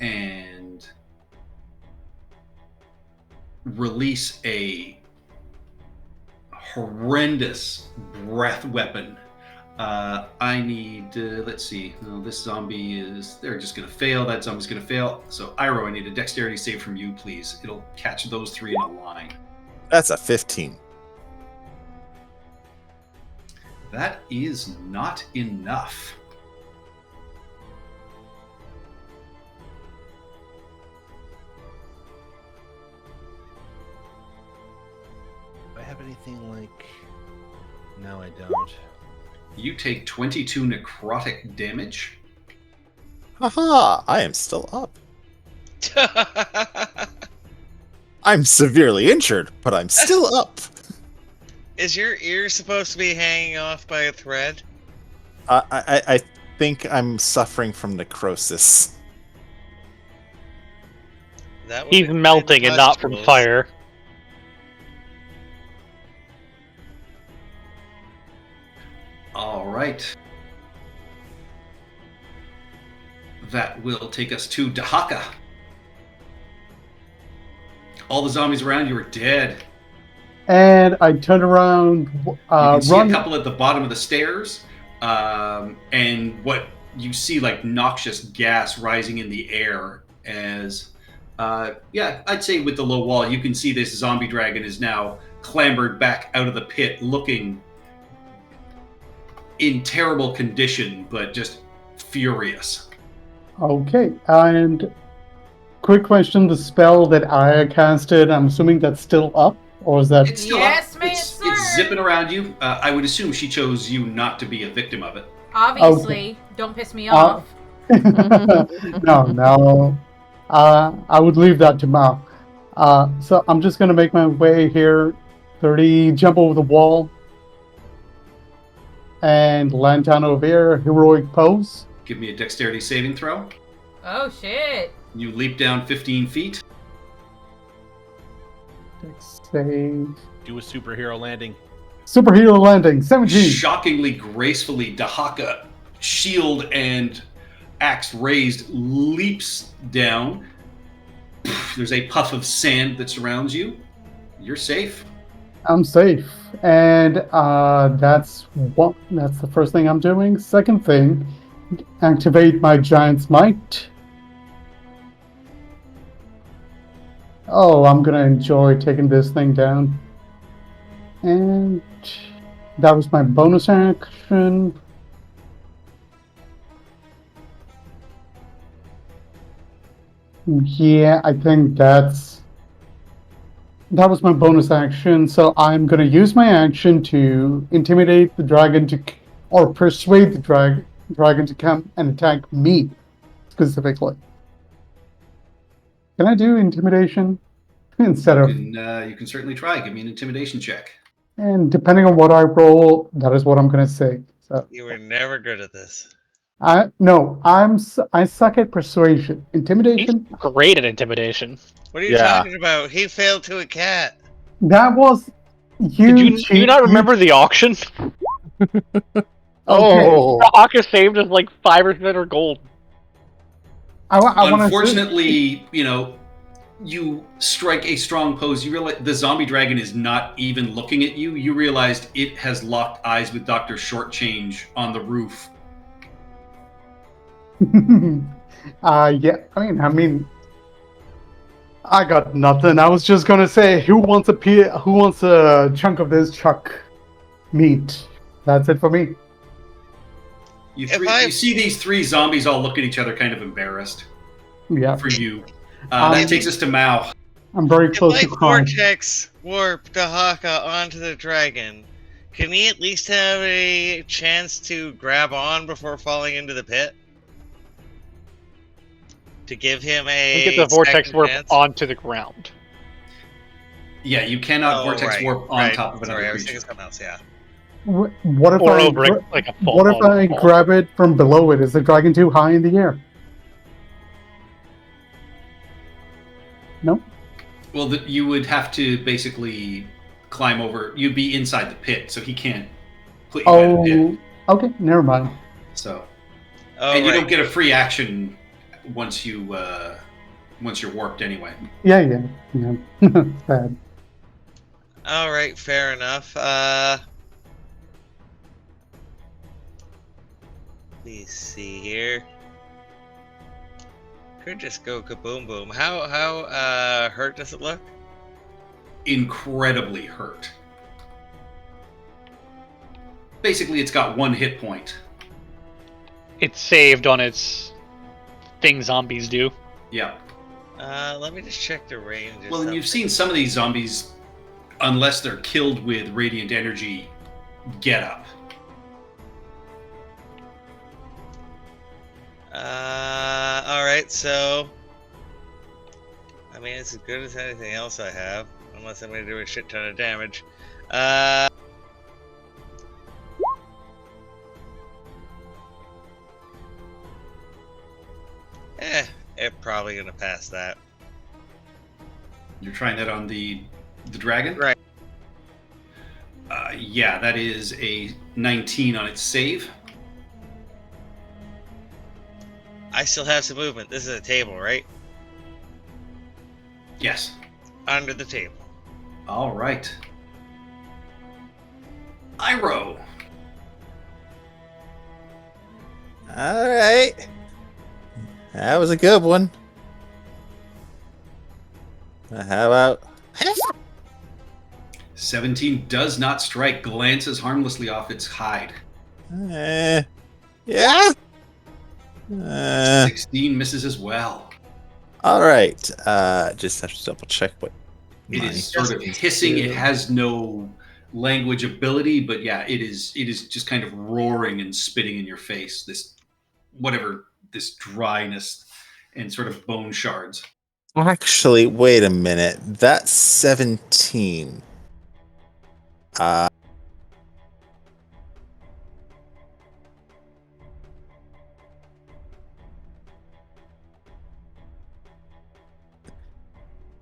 and release a horrendous breath weapon. I need, let's see, no, this zombie is, they're just going to fail. That zombie's going to fail. So, Iroh, I need a dexterity save from you, please. It'll catch those three in a line. That's a 15. That is not enough. Do I have anything like... No, I don't. You take 22 necrotic damage. Haha, I am still up. I'm severely injured, but I'm still up. Is your ear supposed to be hanging off by a thread? I think I'm suffering from necrosis. That would He's explain the melting and not from pustules. fire. All right. That will take us to Dahaka. All the zombies around you are dead. And I turn around, You can see run. a couple at the bottom of the stairs, and what you see like noxious gas rising in the air as, yeah, I'd say with the low wall, you can see this zombie dragon is now clambered back out of the pit, looking in terrible condition, but just furious. Okay, and quick question: the spell that I casted, I'm assuming that's still up, or is that? It's still Yes, up. ma'am, It's sir. zipping around you. I would assume she chose you not to be a victim of it. Obviously, don't piss me Uh, off. No. I would leave that to Mao. So I'm just gonna make my way here, 30, jump over the wall, and land down over here. Heroic pose. Give me a dexterity saving throw. Oh shit. You leap down 15 feet. Save. Do a superhero landing. Superhero landing. 17. Shockingly gracefully, Dahaka, shield and axe raised, leaps down. There's a puff of sand that surrounds you. You're safe. I'm safe, and that's the first thing I'm doing. Second thing, activate my Giant's Might. Oh, I'm gonna enjoy taking this thing down. And that was my bonus action. Yeah, I think that was my bonus action, so I'm gonna use my action to intimidate the dragon or persuade the dragon to come and attack me specifically. Can I do intimidation instead of? You can certainly try. Give me an intimidation check. And depending on what I roll, that is what I'm gonna say. So You were never good at this. I suck at persuasion. He's Intimidation. great at intimidation. What are you Yeah. talking about? He failed to a cat. That was you. Do you not remember the auction? Oh, Aka saved us like 5% or gold. I want to. Unfortunately, you strike a strong pose. You realize the zombie dragon is not even looking at you. You realized it has locked eyes with Dr. Shortchange on the roof. Yeah. I mean, I got nothing. I was just gonna say, who wants a chunk of this chuck meat? That's it for me. You see these three zombies all look at each other, kind of embarrassed. Yeah. For you. That takes us to Mao. I'm very close If to I crying. vortex warp Dahaka onto the dragon, can he at least have a chance to grab on before falling into the pit? To give him a We get the vortex second warp chance? onto the ground. Yeah, you cannot vortex right, warp on right. top of another Sorry, I was creature. thinking something else, yeah. What if Or I over it, like a fall. what if I grab it from below it? Is the dragon too high in the air? No. Well, you would have to basically climb over. You'd be inside the pit, so he can't put you in the pit. Okay, never mind. So, Oh, and you right. don't get a free action once you're warped anyway. Yeah. Bad. Alright, fair enough. Let's see here. Could just go kaboom boom. How hurt does it look? Incredibly hurt. Basically, it's got 1 hit point. It's saved on its thing zombies do. Yeah. Let me just check the range. or Well, and you've something. seen some of these zombies, unless they're killed with radiant energy, get up. Alright, so... I mean, it's as good as anything else I have. Unless I'm gonna do a shit ton of damage. It's probably gonna pass that. You're trying that on the dragon? Right. Yeah, that is a 19 on its save. I still have some movement. This is a table, right? Yes. Under the table. All right. Iroh. All right. That was a good one. How about 17 does not strike, glances harmlessly off its hide. yeah? 16 misses as well. All right. Just have to double check what It my is sort of hissing. It has no language ability, but yeah, it is just kind of roaring and spitting in your face. This dryness and sort of bone shards. Actually, wait a minute. That's 17. I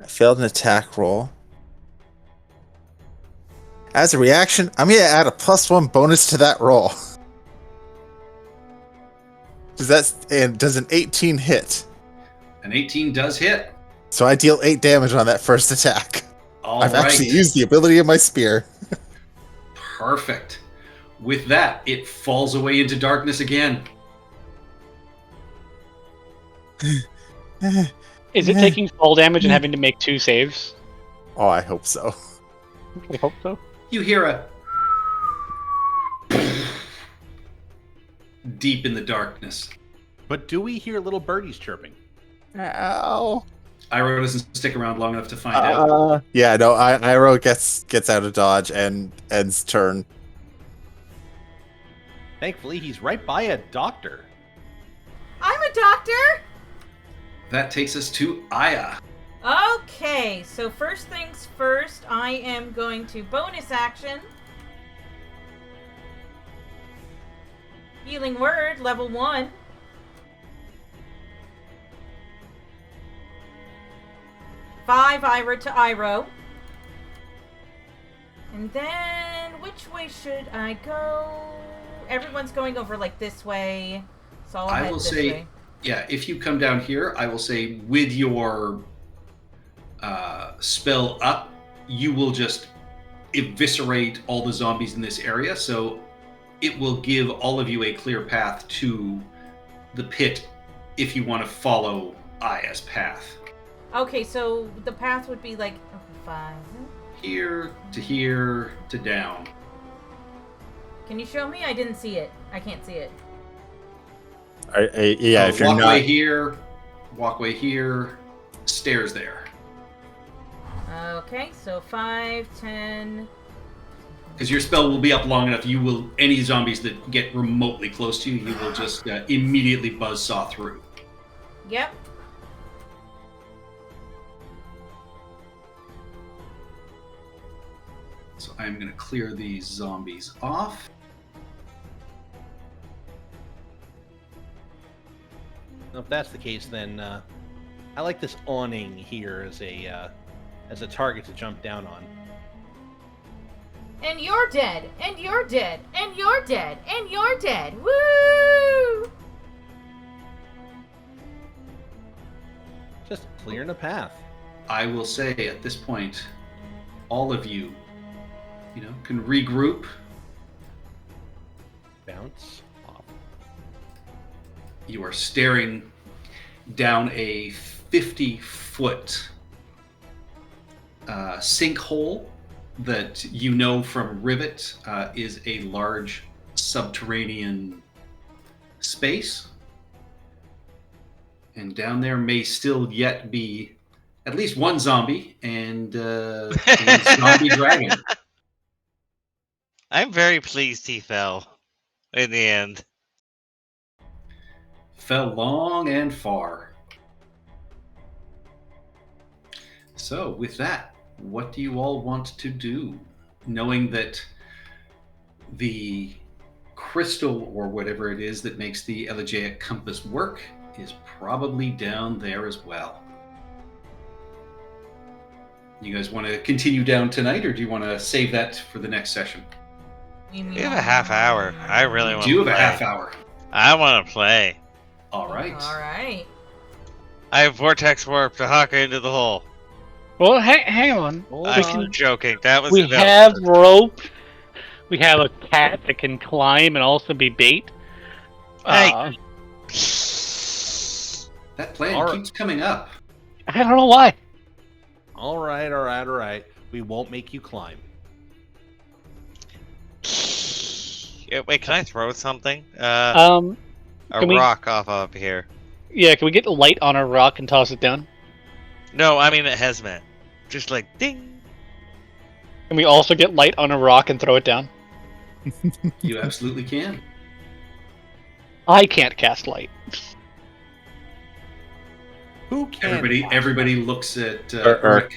failed an attack roll. As a reaction, I'm gonna add a +1 bonus to that roll. Does an 18 hit? An 18 does hit. So I deal 8 damage on that first attack. I've actually right. used the ability of my spear. Perfect. With that, it falls away into darkness again. Is it taking fall damage and having to make 2 saves? Oh, I hope so. I hope so. You hear a deep in the darkness. But do we hear little birdies chirping? Ow. Iroh doesn't stick around long enough to find out. Yeah, no, Iroh gets out of dodge and ends turn. Thankfully, he's right by a doctor. I'm a doctor! That takes us to Aya. Okay, so first things first, I am going to bonus action. Healing Word, level 1. Five Ira to Iroh. And then, which way should I go? Everyone's going over like this way, so I'll I head will this say, way. yeah, if you come down here, I will say with your spell up, you will just eviscerate all the zombies in this area. So it will give all of you a clear path to the pit if you want to follow Aya's path. Okay, so the path would be like 5. Here to down. Can you show me? I didn't see it. I can't see it. Yeah, if you're walkway not walkway here, stairs there. Okay, so 5, 10. Because your spell will be up long enough, any zombies that get remotely close to you, you will just immediately buzzsaw through. Yep. So I'm going to clear these zombies off. If that's the case, then I like this awning here as a target to jump down on. And you're dead. And you're dead. And you're dead. And you're dead. Woo! Just clearing a path. I will say at this point, all of you, can regroup. Bounce off. You are staring down a 50-foot sinkhole that you know from Rivet is a large subterranean space. And down there may still yet be at least one zombie and a zombie dragon. I'm very pleased he fell in the end. Fell long and far. So, with that, what do you all want to do? Knowing that the crystal, or whatever it is that makes the Elegiac compass work, is probably down there as well. You guys want to continue down tonight, or do you want to save that for the next session? We have a half hour. I really want to play. Do you have a half hour? I want to play. All right. All right. I have Vortex Warp to hawk into the hole. Well, hang on. I'm joking. That was We have rope. We have a cat that can climb and also be bait. Hey. That plan All right. keeps coming up. I don't know why. All right. We won't make you climb. Yeah, wait, can I throw something? Can A we- rock off up here. Yeah, can we get light on a rock and toss it down? No, I mean it has meant. Just like ding. Can we also get light on a rock and throw it down? You absolutely can. I can't cast light. Who can? Everybody looks at Rick.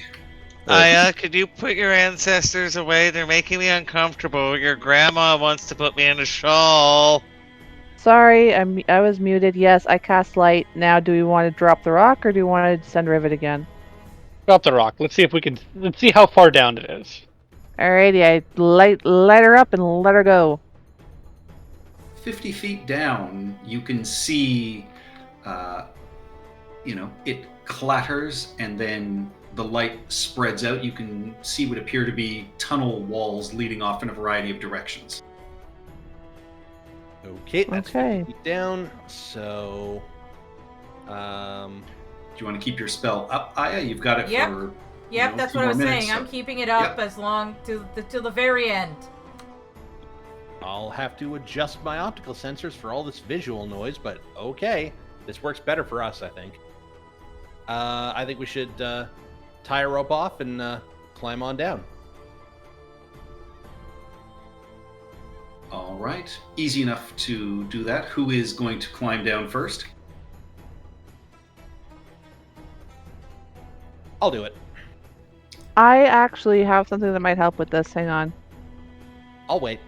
Rick. Could you put your ancestors away? They're making me uncomfortable. Your grandma wants to put me in a shawl. Sorry, I was muted. Yes, I cast light. Now, do we want to drop the rock or do we want to send Rivet again? Drop the rock. Let's see how far down it is. Alrighty, I light her up and let her go. 50 feet down, you can see, it clatters and then the light spreads out. You can see what appear to be tunnel walls leading off in a variety of directions. Okay, that's Okay. 50 feet down. So, Do you want to keep your spell up, Aya? You've got it Yep. for Yep, that's 2 what I more was minutes, saying. so- I'm keeping it up Yep. as long till the very end. I'll have to adjust my optical sensors for all this visual noise, but okay. This works better for us, I think. I think we should tie a rope off and climb on down. All right. Easy enough to do that. Who is going to climb down first? I'll do it. I actually have something that might help with this. Hang on. I'll wait.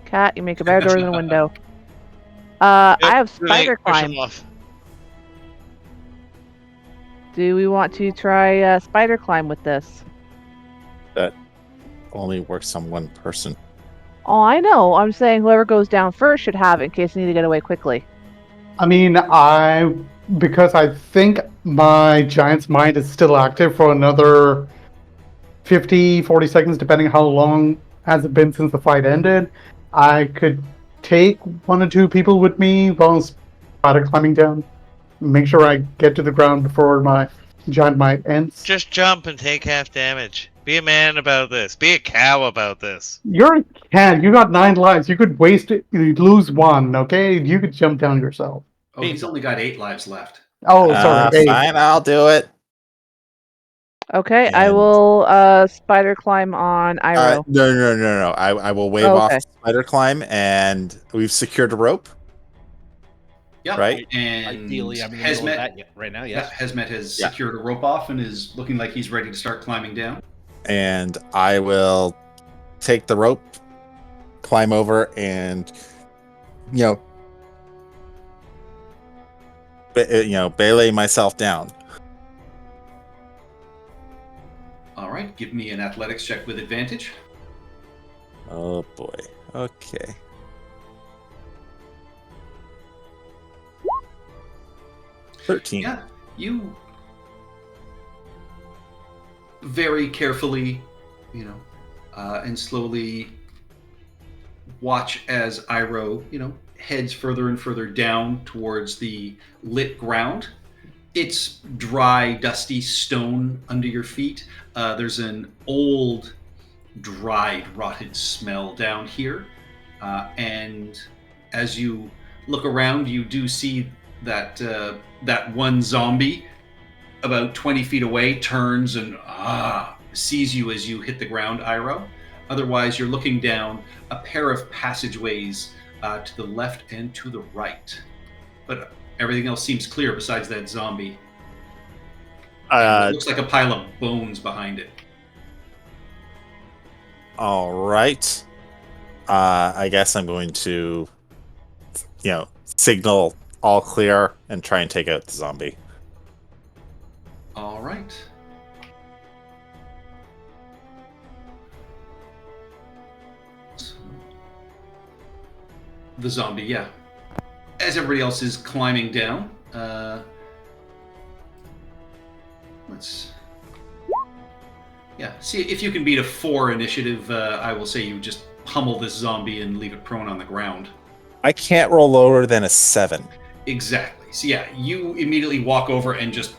Cat, you make a better door than a window. I have spider Push climb. him off. Do we want to try spider climb with this? Only works on one person. Oh, I know. I'm saying whoever goes down first should have it in case you need to get away quickly. I mean, I because I think my Giant's Mind is still active for another 50, 40 seconds, depending how long has it been since the fight ended, I could take 1 or 2 people with me while I'm spider climbing down. Make sure I get to the ground before my Giant Mind ends. Just jump and take half damage. Be a man about this. Be a cow about this. You're a cat. You got 9 lives. You could waste it. You'd lose 1, okay? You could jump down yourself. Oh, he's only got 8 lives left. Oh, sorry. Hey. Fine, I'll do it. Okay, I And- will spider climb on Iroh. No. I will wave Oh, off okay. spider climb, and we've secured a rope. Yep. Right. And Ideally, I'm in the middle of Hesmet, that right now. Yes. Hesmet has Yeah. secured a rope off and is looking like he's ready to start climbing down. And I will take the rope, climb over, and belay myself down. All right, give me an athletics check with advantage. Oh boy. Okay. $13. Yeah, you very carefully, and slowly watch as Iroh, heads further and further down towards the lit ground. It's dry, dusty stone under your feet. There's an old, dried, rotted smell down here. And as you look around, you do see that that one zombie about 20 feet away turns and sees you as you hit the ground, Iroh. Otherwise, you're looking down a pair of passageways to the left and to the right. But everything else seems clear besides that zombie. It looks like a pile of bones behind it. All right. I guess I'm going to, signal all clear and try and take out the zombie. All right. So, the zombie, yeah. As everybody else is climbing down, see if you can beat a 4 initiative. I will say you just pummel this zombie and leave it prone on the ground. I can't roll lower than a 7. Exactly. So yeah, you immediately walk over and just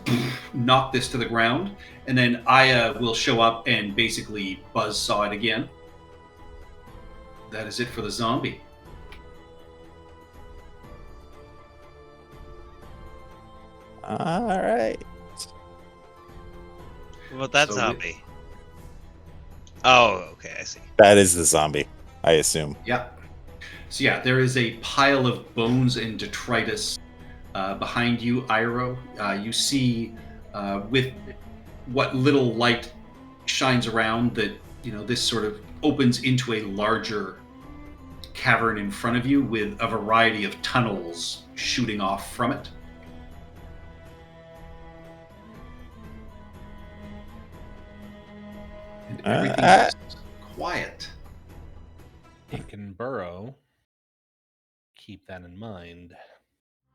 knock this to the ground, and then Aya will show up and basically buzzsaw it again. That is it for the zombie. All right. What about that So zombie? Oh, okay, I see. That is the zombie, I assume. Yeah. So yeah, there is a pile of bones and detritus behind you, Iroh. You see with what little light shines around that, this sort of opens into a larger cavern in front of you with a variety of tunnels shooting off from it. And everything is quiet. It can burrow. Keep that in mind.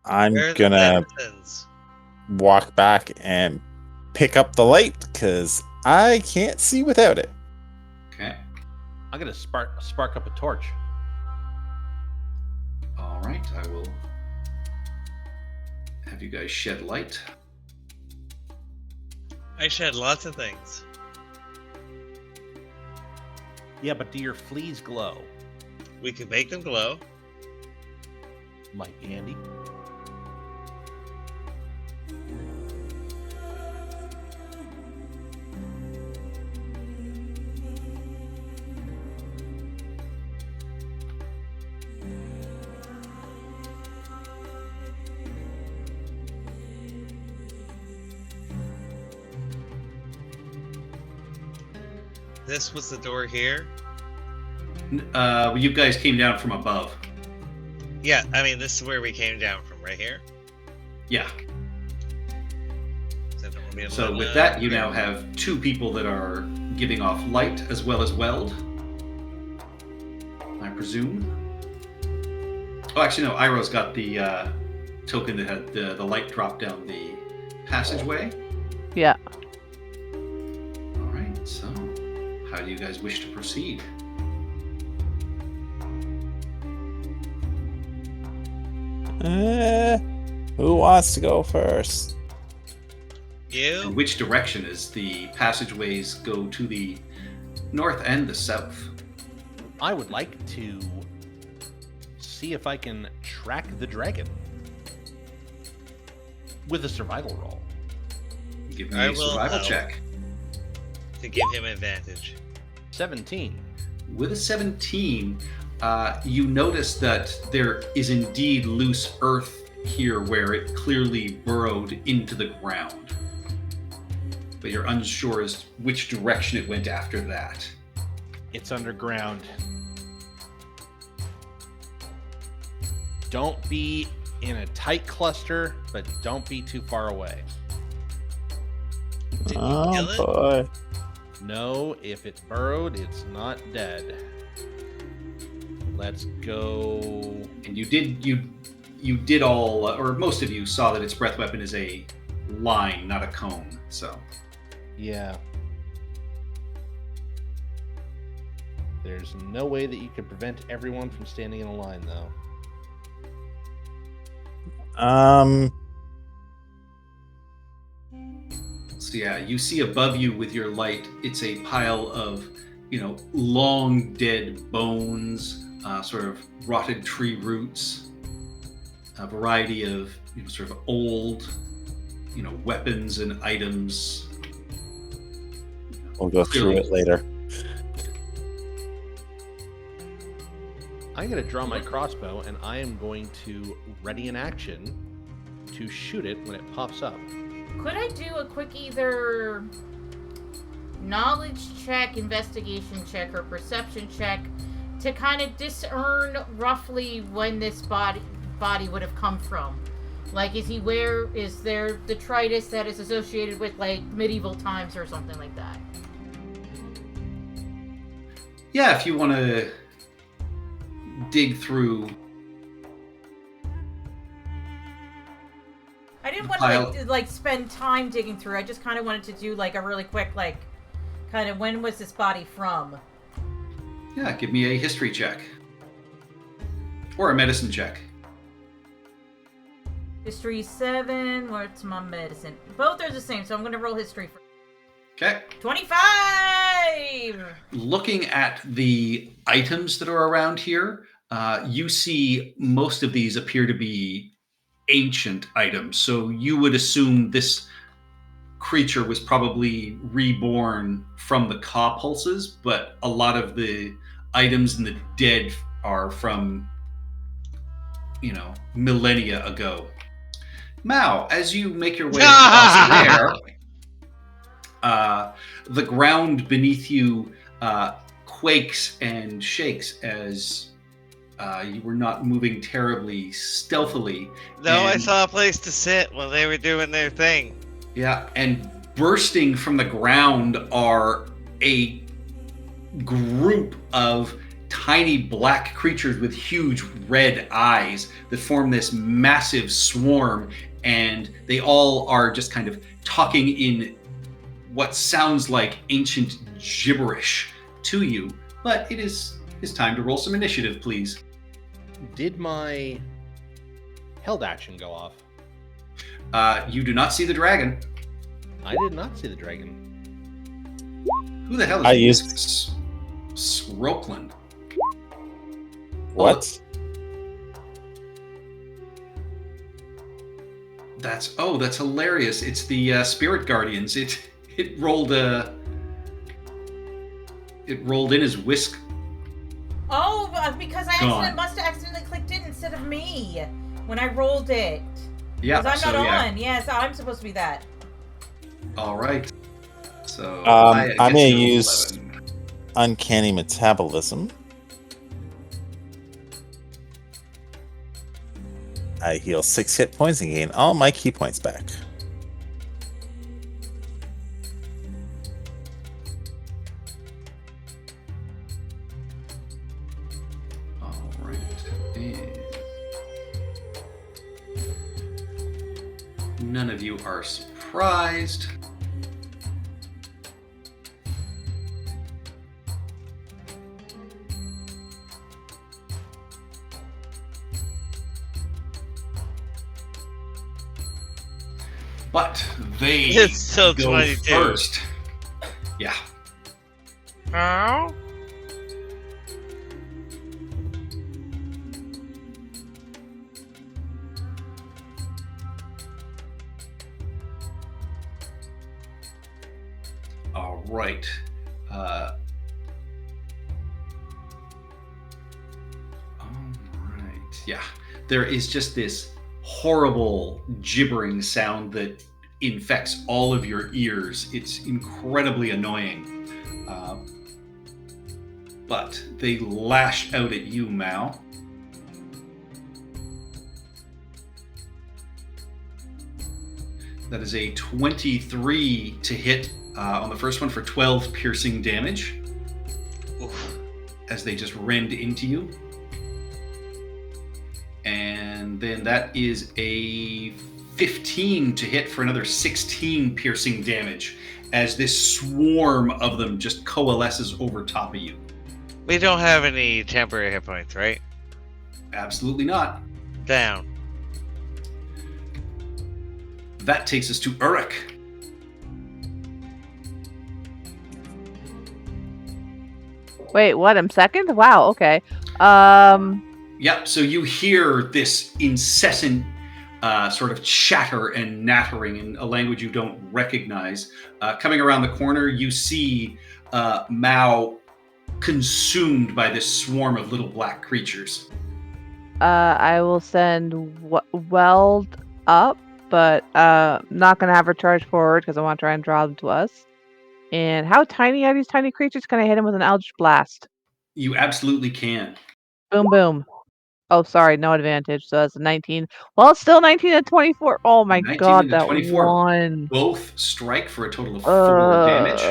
I'm Where are the gonna denizens? walk back and pick up the light because I can't see without it. Okay. I'm gonna spark up a torch. All right. I will have you guys shed light. I shed lots of things. Yeah, but do your fleas glow? We could make them glow. Might be handy. This was the door here. You guys came down from above. Yeah, I mean, this is where we came down from, right here. Yeah. So, there will be a So little, with that, you now have 2 people that are giving off light as well as weld. I presume. Oh, actually, no. Iroh's got the token that had the light drop down the passageway. Yeah. All right, so how do you guys wish to proceed? Who wants to go first? In You? which direction, as the passageways go to the north and the south? I would like to see if I can track the dragon with a survival roll. Give me I a will survival help. check. To give him advantage. 17. With a 17, you notice that there is indeed loose earth here where it clearly burrowed into the ground. But you're unsure as to which direction it went after that. It's underground. Don't be in a tight cluster, but don't be too far away. Did you kill it? Boy. No, if it burrowed, it's not dead. Let's go. And you did all, or most of you saw that its breath weapon is a line, not a cone. So Yeah. There's no way that you can prevent everyone from standing in a line, though. So yeah, you see above you with your light, it's a pile of, long dead bones, sort of rotted tree roots, a variety of, sort of old, weapons and items. We'll go through it later. I'm going to draw my crossbow, and I am going to ready an action to shoot it when it pops up. Could I do a quick either knowledge check, investigation check, or perception check to kind of discern roughly when this body would have come from? Like, is there detritus that is associated with, like, medieval times or something like that? Yeah, if you want to dig through. I didn't want to like spend time digging through. I just kind of wanted to do like a really quick, like, kind of when was this body from? Yeah, give me a history check. Or a medicine check. History 7. What's my medicine? Both are the same, so I'm going to roll history for Okay. 25! Looking at the items that are around here, you see most of these appear to be ancient items. So you would assume this creature was probably reborn from the Ka pulses, but a lot of the items in the dead are from, millennia ago. Mao, as you make your way across there, the ground beneath you quakes and shakes as you were not moving terribly stealthily. No, I And- saw a place to sit while they were doing their thing. Yeah, and bursting from the ground are a group of tiny black creatures with huge red eyes that form this massive swarm, and they all are just kind of talking in what sounds like ancient gibberish to you. But it's time to roll some initiative, please. Did my held action go off? You do not see the dragon. I did not see the dragon. Who the hell is I used Scroakland? What? That's hilarious. It's the Spirit Guardians. It rolled in as Whisk. Oh, because I Gone. must have accidentally clicked it instead of me when I rolled it. Yeah, Because I'm so not yeah. on. Yes, I'm supposed to be that. All right. So I'm guess gonna you're use 11. Uncanny Metabolism. I heal 6 hit points and gain all my key points back. All right. And None of you are surprised. But they It's still go 22. first. Yeah. Oh? All right. All right. Yeah. There is just this horrible gibbering sound that infects all of your ears. It's incredibly annoying. But they lash out at you, Mao. That is a 23 to hit on the first one for 12 piercing damage. Oof. As they just rend into you. And then that is a 15 to hit for another 16 piercing damage as this swarm of them just coalesces over top of you. We don't have any temporary hit points, right? Absolutely not. Down. That takes us to Uruk. Wait, what? I'm second? Wow, okay. Yep, so you hear this incessant sort of chatter and nattering in a language you don't recognize. Coming around the corner, you see Mao consumed by this swarm of little black creatures. I will send Weld up, but not gonna have her charge forward because I want to try and draw them to us. And how tiny are these tiny creatures? Can I hit him with an Eldritch Blast? You absolutely can. Boom, boom. Oh, sorry, no advantage. So that's a 19. Well, it's still 19 and 24. Oh my 19 god, and that 24. one. Both strike for a total of 4 damage.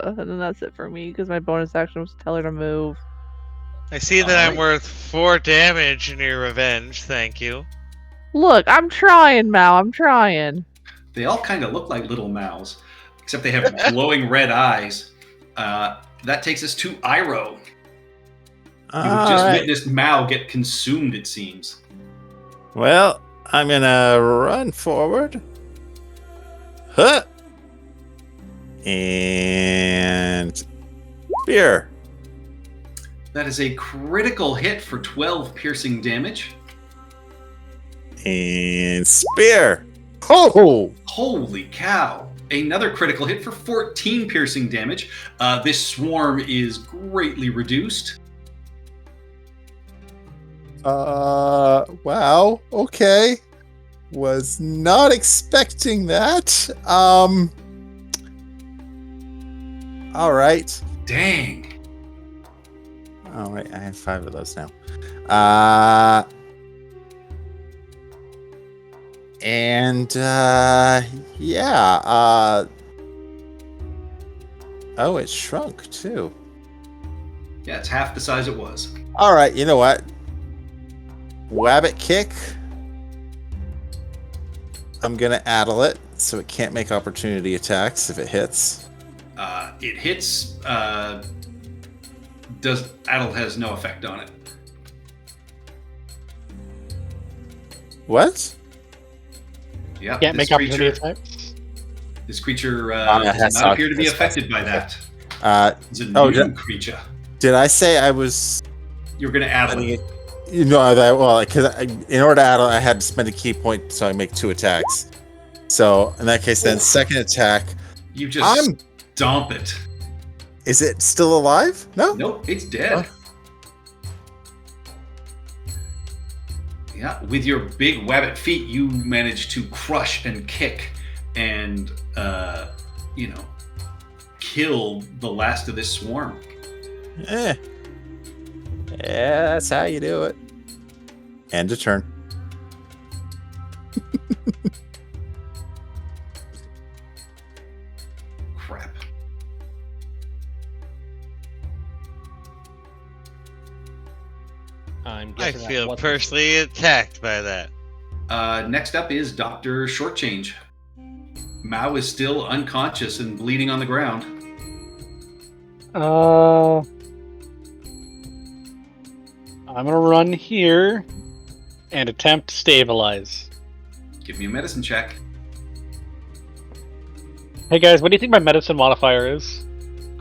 And then that's it for me because my bonus action was to tell her to move. I see that I'm Alright. worth 4 damage in your revenge. Thank you. Look, I'm trying, Mal. I'm trying. They all kind of look like little Maos, except they have glowing red eyes. That takes us to Iroh. You've just witnessed Mao get consumed, it seems. Well, I'm gonna run forward. Huh. And spear. That is a critical hit for 12 piercing damage. And spear. Oh! Holy cow. Another critical hit for 14 piercing damage. This swarm is greatly reduced. Wow. Okay. Was not expecting that. All right. Dang. All right. I have 5 of those now. Yeah. Oh, it shrunk too. Yeah, it's half the size it was. All right. You know what? Wabbit kick. I'm gonna addle it so it can't make opportunity attacks if it hits. It hits. Addle has no effect on it. What? Yep. Can't this make opportunity creature- attack. This creature it does has not appear to be has affected by that. It's a Oh, new creature. Did I say I was? You're going to addle it. You know that well, because in order to addle, I had to spend a key point, so I make 2 attacks. So in that case, then second attack. You just stomp it. Is it still alive? No. Nope, it's dead. Yeah, with your big wabbit feet, you manage to crush and kick and, kill the last of this swarm. Yeah, that's how you do it. End of turn. Crap. I'm I guessing that feel wasn't- personally attacked by that. Next up is Dr. Shortchange. Mao is still unconscious and bleeding on the ground. I'm gonna run here and attempt to stabilize. Give me a medicine check. Hey guys, what do you think my medicine modifier is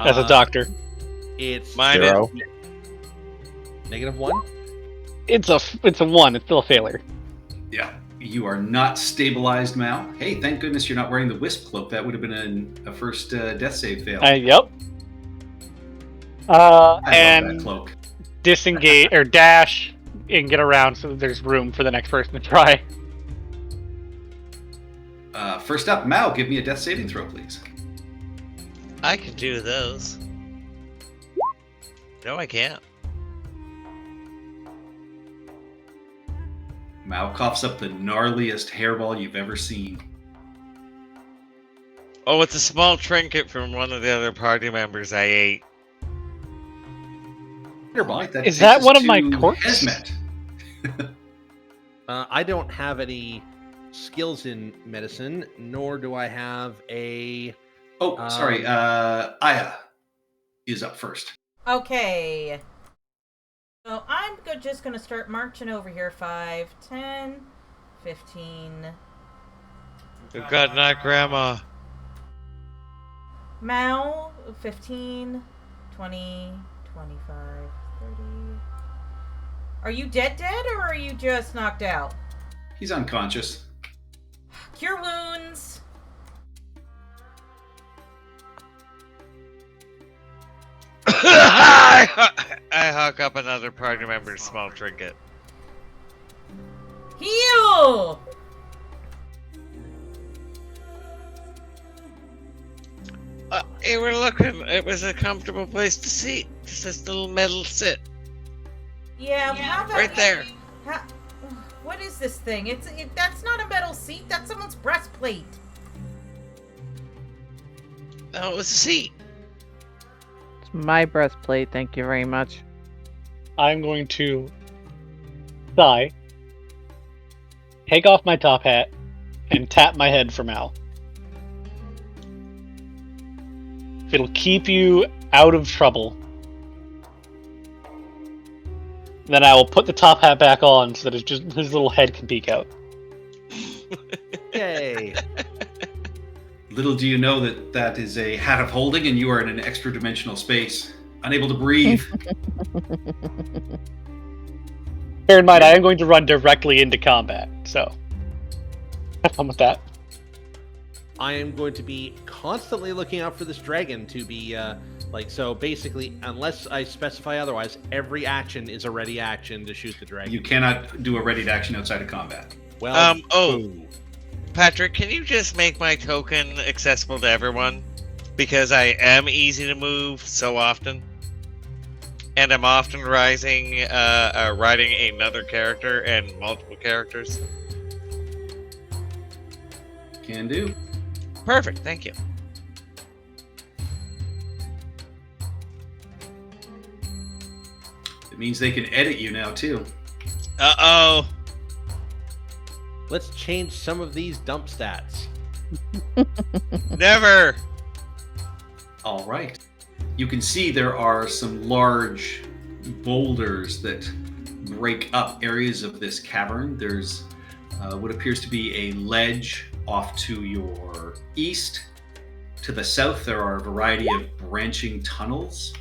as a doctor? It's Mine is 0. -1. It's a 1. It's still a failure. Yeah, you are not stabilized, Mao. Hey, thank goodness you're not wearing the wisp cloak. That would have been a first death save fail. Yep. I love that And cloak. disengage or dash and get around so that there's room for the next person to try. First up, Mao, give me a death saving throw, please. I can do those. No, I can't. Mao coughs up the gnarliest hairball you've ever seen. Oh, it's a small trinket from one of the other party members I ate. Right, that Is takes that us one of my to quirks? Hesmet. I don't have any skills in medicine, nor do I have a. Oh, sorry. Aya is up first. Okay. So I'm just going to start marching over here. 5, 10, 15. Good God, not Grandma. Mao, 15, 20, 25, 30. Are you dead or are you just knocked out? He's unconscious. Cure wounds. I hawk up another party member's small trinket. Heal! Hey, we're looking. It was a comfortable place to sit. Just this little metal sit. Yeah, well, how about Right there. What is this thing? That's not a metal seat. That's someone's breastplate. Oh, it was a seat. It's my breastplate, thank you very much. I'm going to sigh, take off my top hat, and tap my head for Mal. If it'll keep you out of trouble, then I will put the top hat back on so that his little head can peek out. Yay! Little do you know that is a hat of holding and you are in an extra dimensional space, unable to breathe. Bear in mind, I am going to run directly into combat, so have fun with that. I am going to be constantly looking out for this dragon to be so basically, unless I specify otherwise, every action is a ready action to shoot the dragon. You cannot do a ready to action outside of combat. Well, Oh, Patrick, can you just make my token accessible to everyone? Because I am easy to move so often. And I'm often riding another character and multiple characters. Can do. Perfect, thank you. It means they can edit you now too. Uh-oh. let's change some of these dump stats. Never. All right. You can see there are some large boulders that break up areas of this cavern. There's what appears to be a ledge off to your east. To the south, there are a variety of branching tunnels.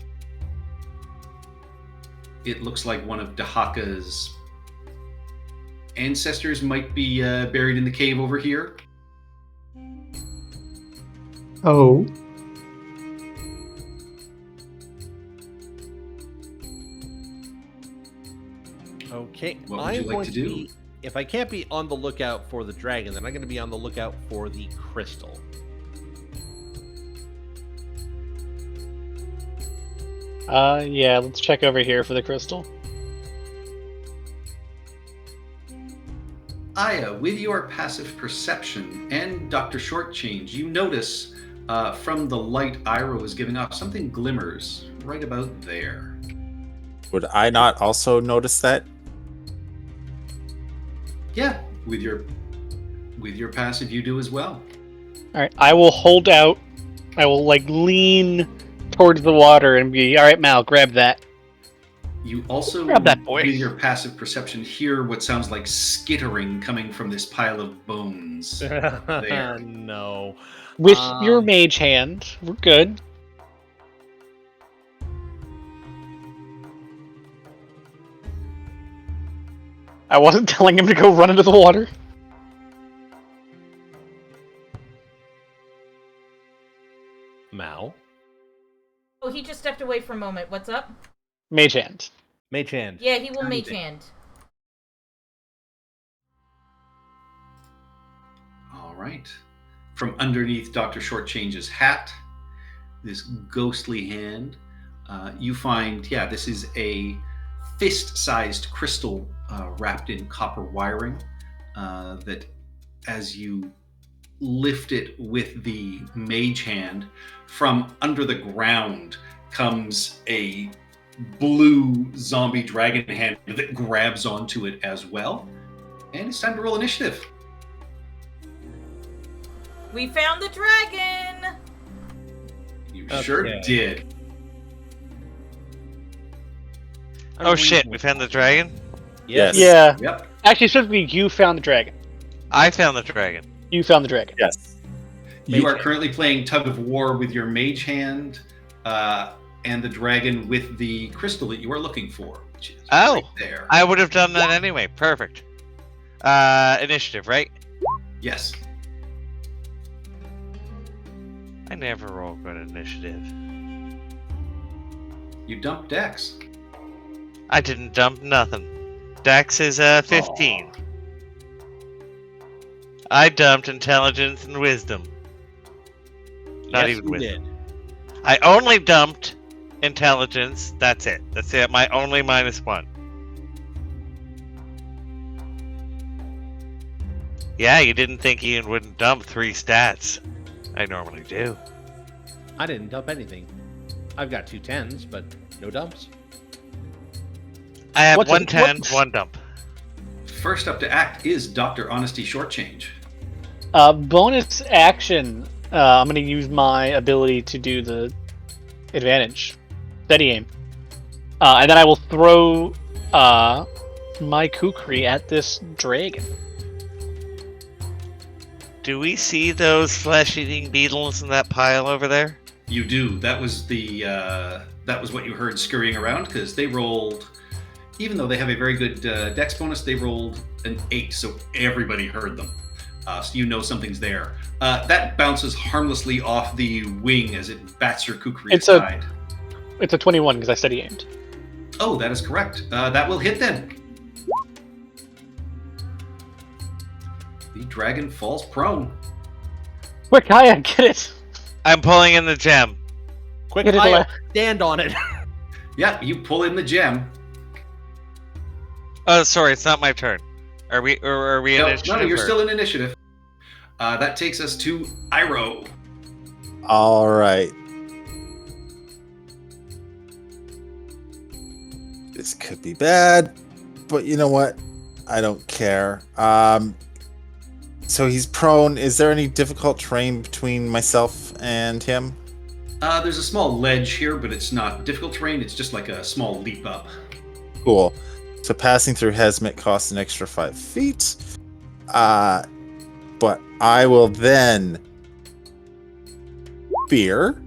It looks like one of Dahaka's ancestors might be buried in the cave over here. Oh. Okay, What would I'm you like going to to do? be. If I can't be on the lookout for the dragon, then I'm going to be on the lookout for the crystal. Yeah, let's check over here for the crystal. Aya, with your passive perception and Dr. Shortchange, you notice from the light Ira was giving off, something glimmers right about there. Would I not also notice that? Yeah, With your passive, you do as well. All right, I will hold out. I will like lean towards the water and be, all right, Mal, grab that. You also, Grab that, boy. with your passive perception, hear what sounds like skittering coming from this pile of bones. There. No. With your Um, mage hand, we're good. I wasn't telling him to go run into the water. Mal. Oh, he just stepped away for a moment. What's up? Mage hand. Mage hand. Yeah, he will mage hand. All right. From underneath Dr. Shortchange's hat, this ghostly hand, you find, this is a fist-sized crystal wrapped in copper wiring that as you lift it with the mage hand, from under the ground comes a blue zombie dragon hand that grabs onto it as well. And it's time to roll initiative. We found the dragon! You sure Okay. did. Oh shit, we found the dragon? Yes. Yeah. Yep. Actually, specifically, you found the dragon. I found the dragon. You found the dragon. Yes. You Mage are hand. currently playing tug of war with your mage hand and the dragon with the crystal that you are looking for, which is Oh, right there. I would have done that anyway. Perfect. Initiative, right? Yes. I never roll good initiative. You dumped Dex. I didn't dump nothing. Dex is 15. Aw. I dumped intelligence and wisdom. Not Yes, even you wisdom. did. I only dumped intelligence. That's it. That's it. My only -1. Yeah, you didn't think Ian wouldn't dump 3 stats. I normally do. I didn't dump anything. I've got 2 10s, but no dumps. I have What's a- 1 10, what's- 1 dump. First up to act is Dr. Honesty Shortchange. Bonus action. I'm going to use my ability to do the advantage. Steady aim. And then I will throw my kukri at this dragon. Do we see those flesh-eating beetles in that pile over there? You do. That was what you heard scurrying around because they rolled. Even though they have a very good Dex bonus, they rolled an 8, so everybody heard them. So you know something's there. That bounces harmlessly off the wing as it bats your kukri It's a- aside. It's a 21 because I steady aimed. Oh, that is correct. That will hit then. The dragon falls prone. Quick, Kaya, get it! I'm pulling in the gem. Quick, Get it fire, left. stand on it. Yeah, you pull in the gem. Oh, sorry, it's not my turn. Are we No, initiative? you're or- still in initiative. That takes us to Iroh. All right. This could be bad, but you know what? I don't care. So he's prone. Is there any difficult terrain between myself and him? There's a small ledge here, but it's not difficult terrain. It's just like a small leap up. Cool. So passing through Hesmet costs an extra 5 feet. But I will then spear.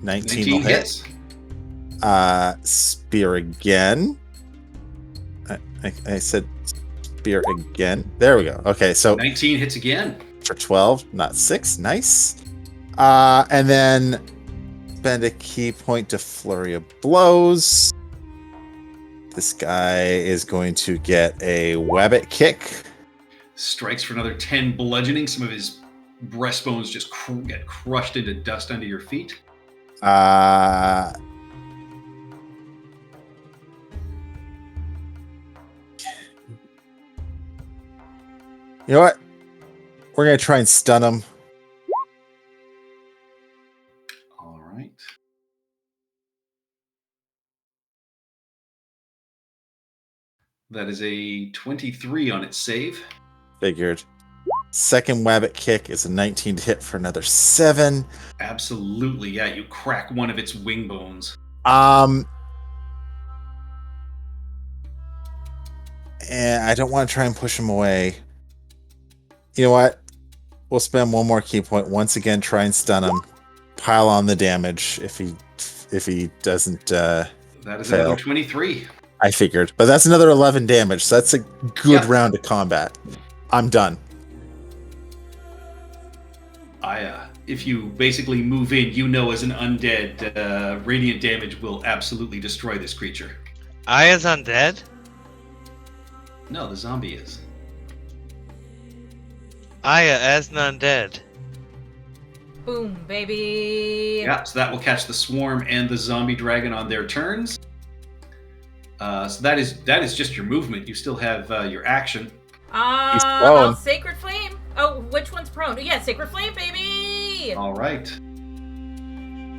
19 will 19 hit. hits. Spear again. I said spear again. There we go. Okay, so 19 hits again. for 12, not 6. Nice. And then spend a key point to flurry of blows. This guy is going to get a Wabbit kick. Strikes for another 10 bludgeoning. Some of his breastbones just get crushed into dust under your feet. You know what? We're going to try and stun him. All right. That is a 23 on its save. Figured. Second Wabbit kick is a 19 to hit for another 7. Absolutely, yeah. You crack one of its wing bones. And I don't want to try and push him away. You know what? We'll spend one more key point. Once again, try and stun him. Pile on the damage if he doesn't. That is fail. another 23. I figured, but that's another 11 damage. So that's a good Yeah. round of combat. I'm done. If you basically move in, you know as an undead, radiant damage will absolutely destroy this creature. Aya's undead? No, the zombie is. Aya as an undead. Boom, baby. Yeah, so that will catch the swarm and the zombie dragon on their turns. So that is just your movement. You still have your action. prone. Sacred Flame. Oh, which one's prone? Yeah, Sacred Flame, baby. All right.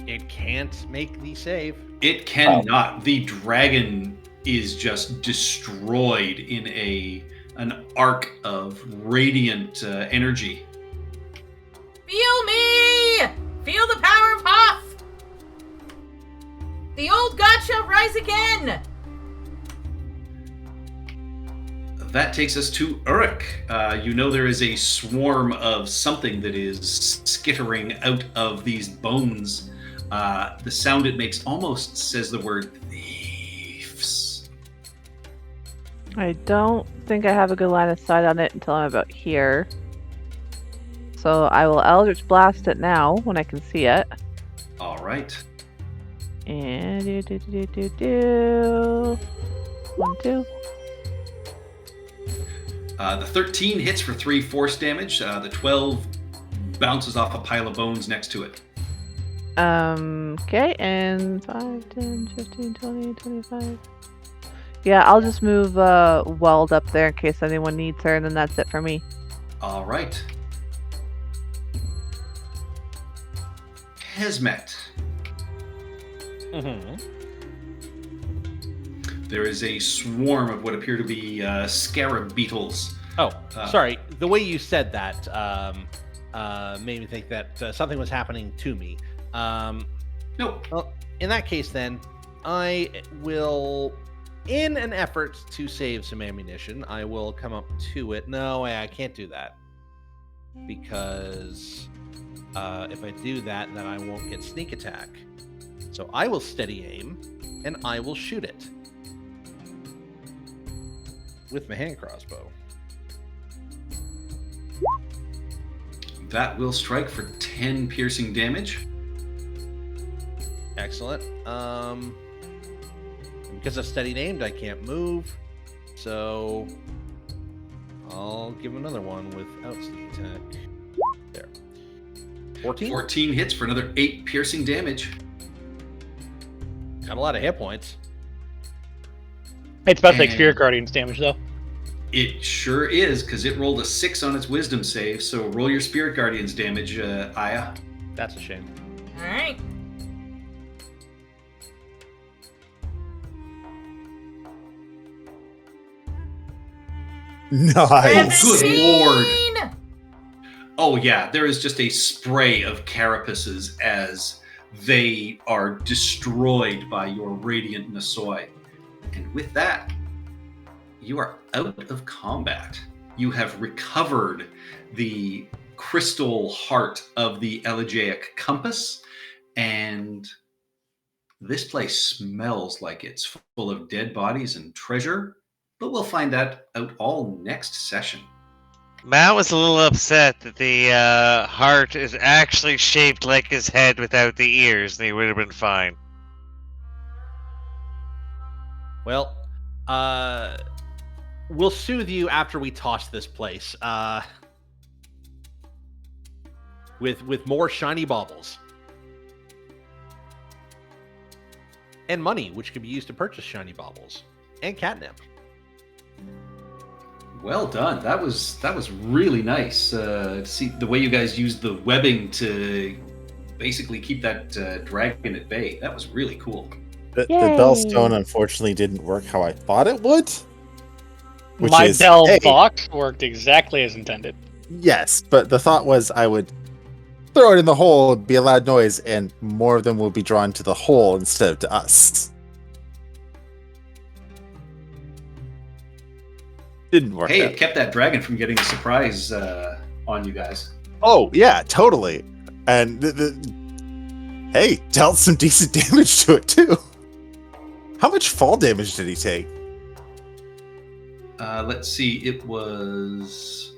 It can't make the save. It cannot. The dragon is just destroyed in an arc of radiant energy. Feel me! Feel the power of Hoth! The old god shall rise again! That takes us to Uruk. You know there is a swarm of something that is skittering out of these bones. The sound it makes almost says the word thieves. I don't think I have a good line of sight on it until I'm about here. So I will Eldritch Blast it now when I can see it. All right. And do. 1, 2. The 13 hits for 3 force damage. The 12 bounces off a pile of bones next to it. Okay, and 5, 10, 15, 20, 25. Yeah, I'll just move Weld up there in case anyone needs her, and then that's it for me. All right. Hesmet. Mm-hmm. There is a swarm of what appear to be scarab beetles. Oh, sorry. The way you said that made me think that something was happening to me. Nope. Well, in that case, then, I will, in an effort to save some ammunition, I will come up to it. No, I can't do that. Because if I do that, then I won't get sneak attack. So I will steady aim, and I will shoot it. With my hand crossbow. That will strike for 10 piercing damage. Excellent. Because I've steadied aimed, I can't move. So I'll give him another one without sneak attack. There. 14? 14 hits for another 8 piercing damage. Got a lot of hit points. It's about to take And- Spirit Guardian's damage, though. It sure is, because it rolled a 6 on its wisdom save. So roll your Spirit Guardian's damage, Aya. That's a shame. Alright. Nice. Good lord. 17! Oh yeah, there is just a spray of carapaces as they are destroyed by your radiant Nasoi. And with that, you are out of combat. You have recovered the crystal heart of the Elegiac compass, and this place smells like it's full of dead bodies and treasure, but we'll find that out all next session. Matt was a little upset that the heart is actually shaped like his head without the ears, and he would have been fine. Well, we'll soothe you after we toss this place. With more shiny baubles. And money, which can be used to purchase shiny baubles. And catnip. Well done. That was really nice to see the way you guys used the webbing to basically keep that dragon at bay. That was really cool. The Yay. Bellstone unfortunately didn't work how I thought it would. Which My is, bell hey, box worked exactly as intended. yes, but the thought was I would throw it in the hole, it'd be a loud noise, and more of them will be drawn to the hole instead of to us. Didn't work Hey, out. it kept that dragon from getting a surprise on you guys. Oh, yeah, totally. And hey, dealt some decent damage to it, too. How much fall damage did he take? Let's see, it was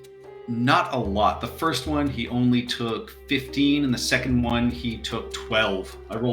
not a lot. The first one, he only took 15, and the second one, he took 12. I rolled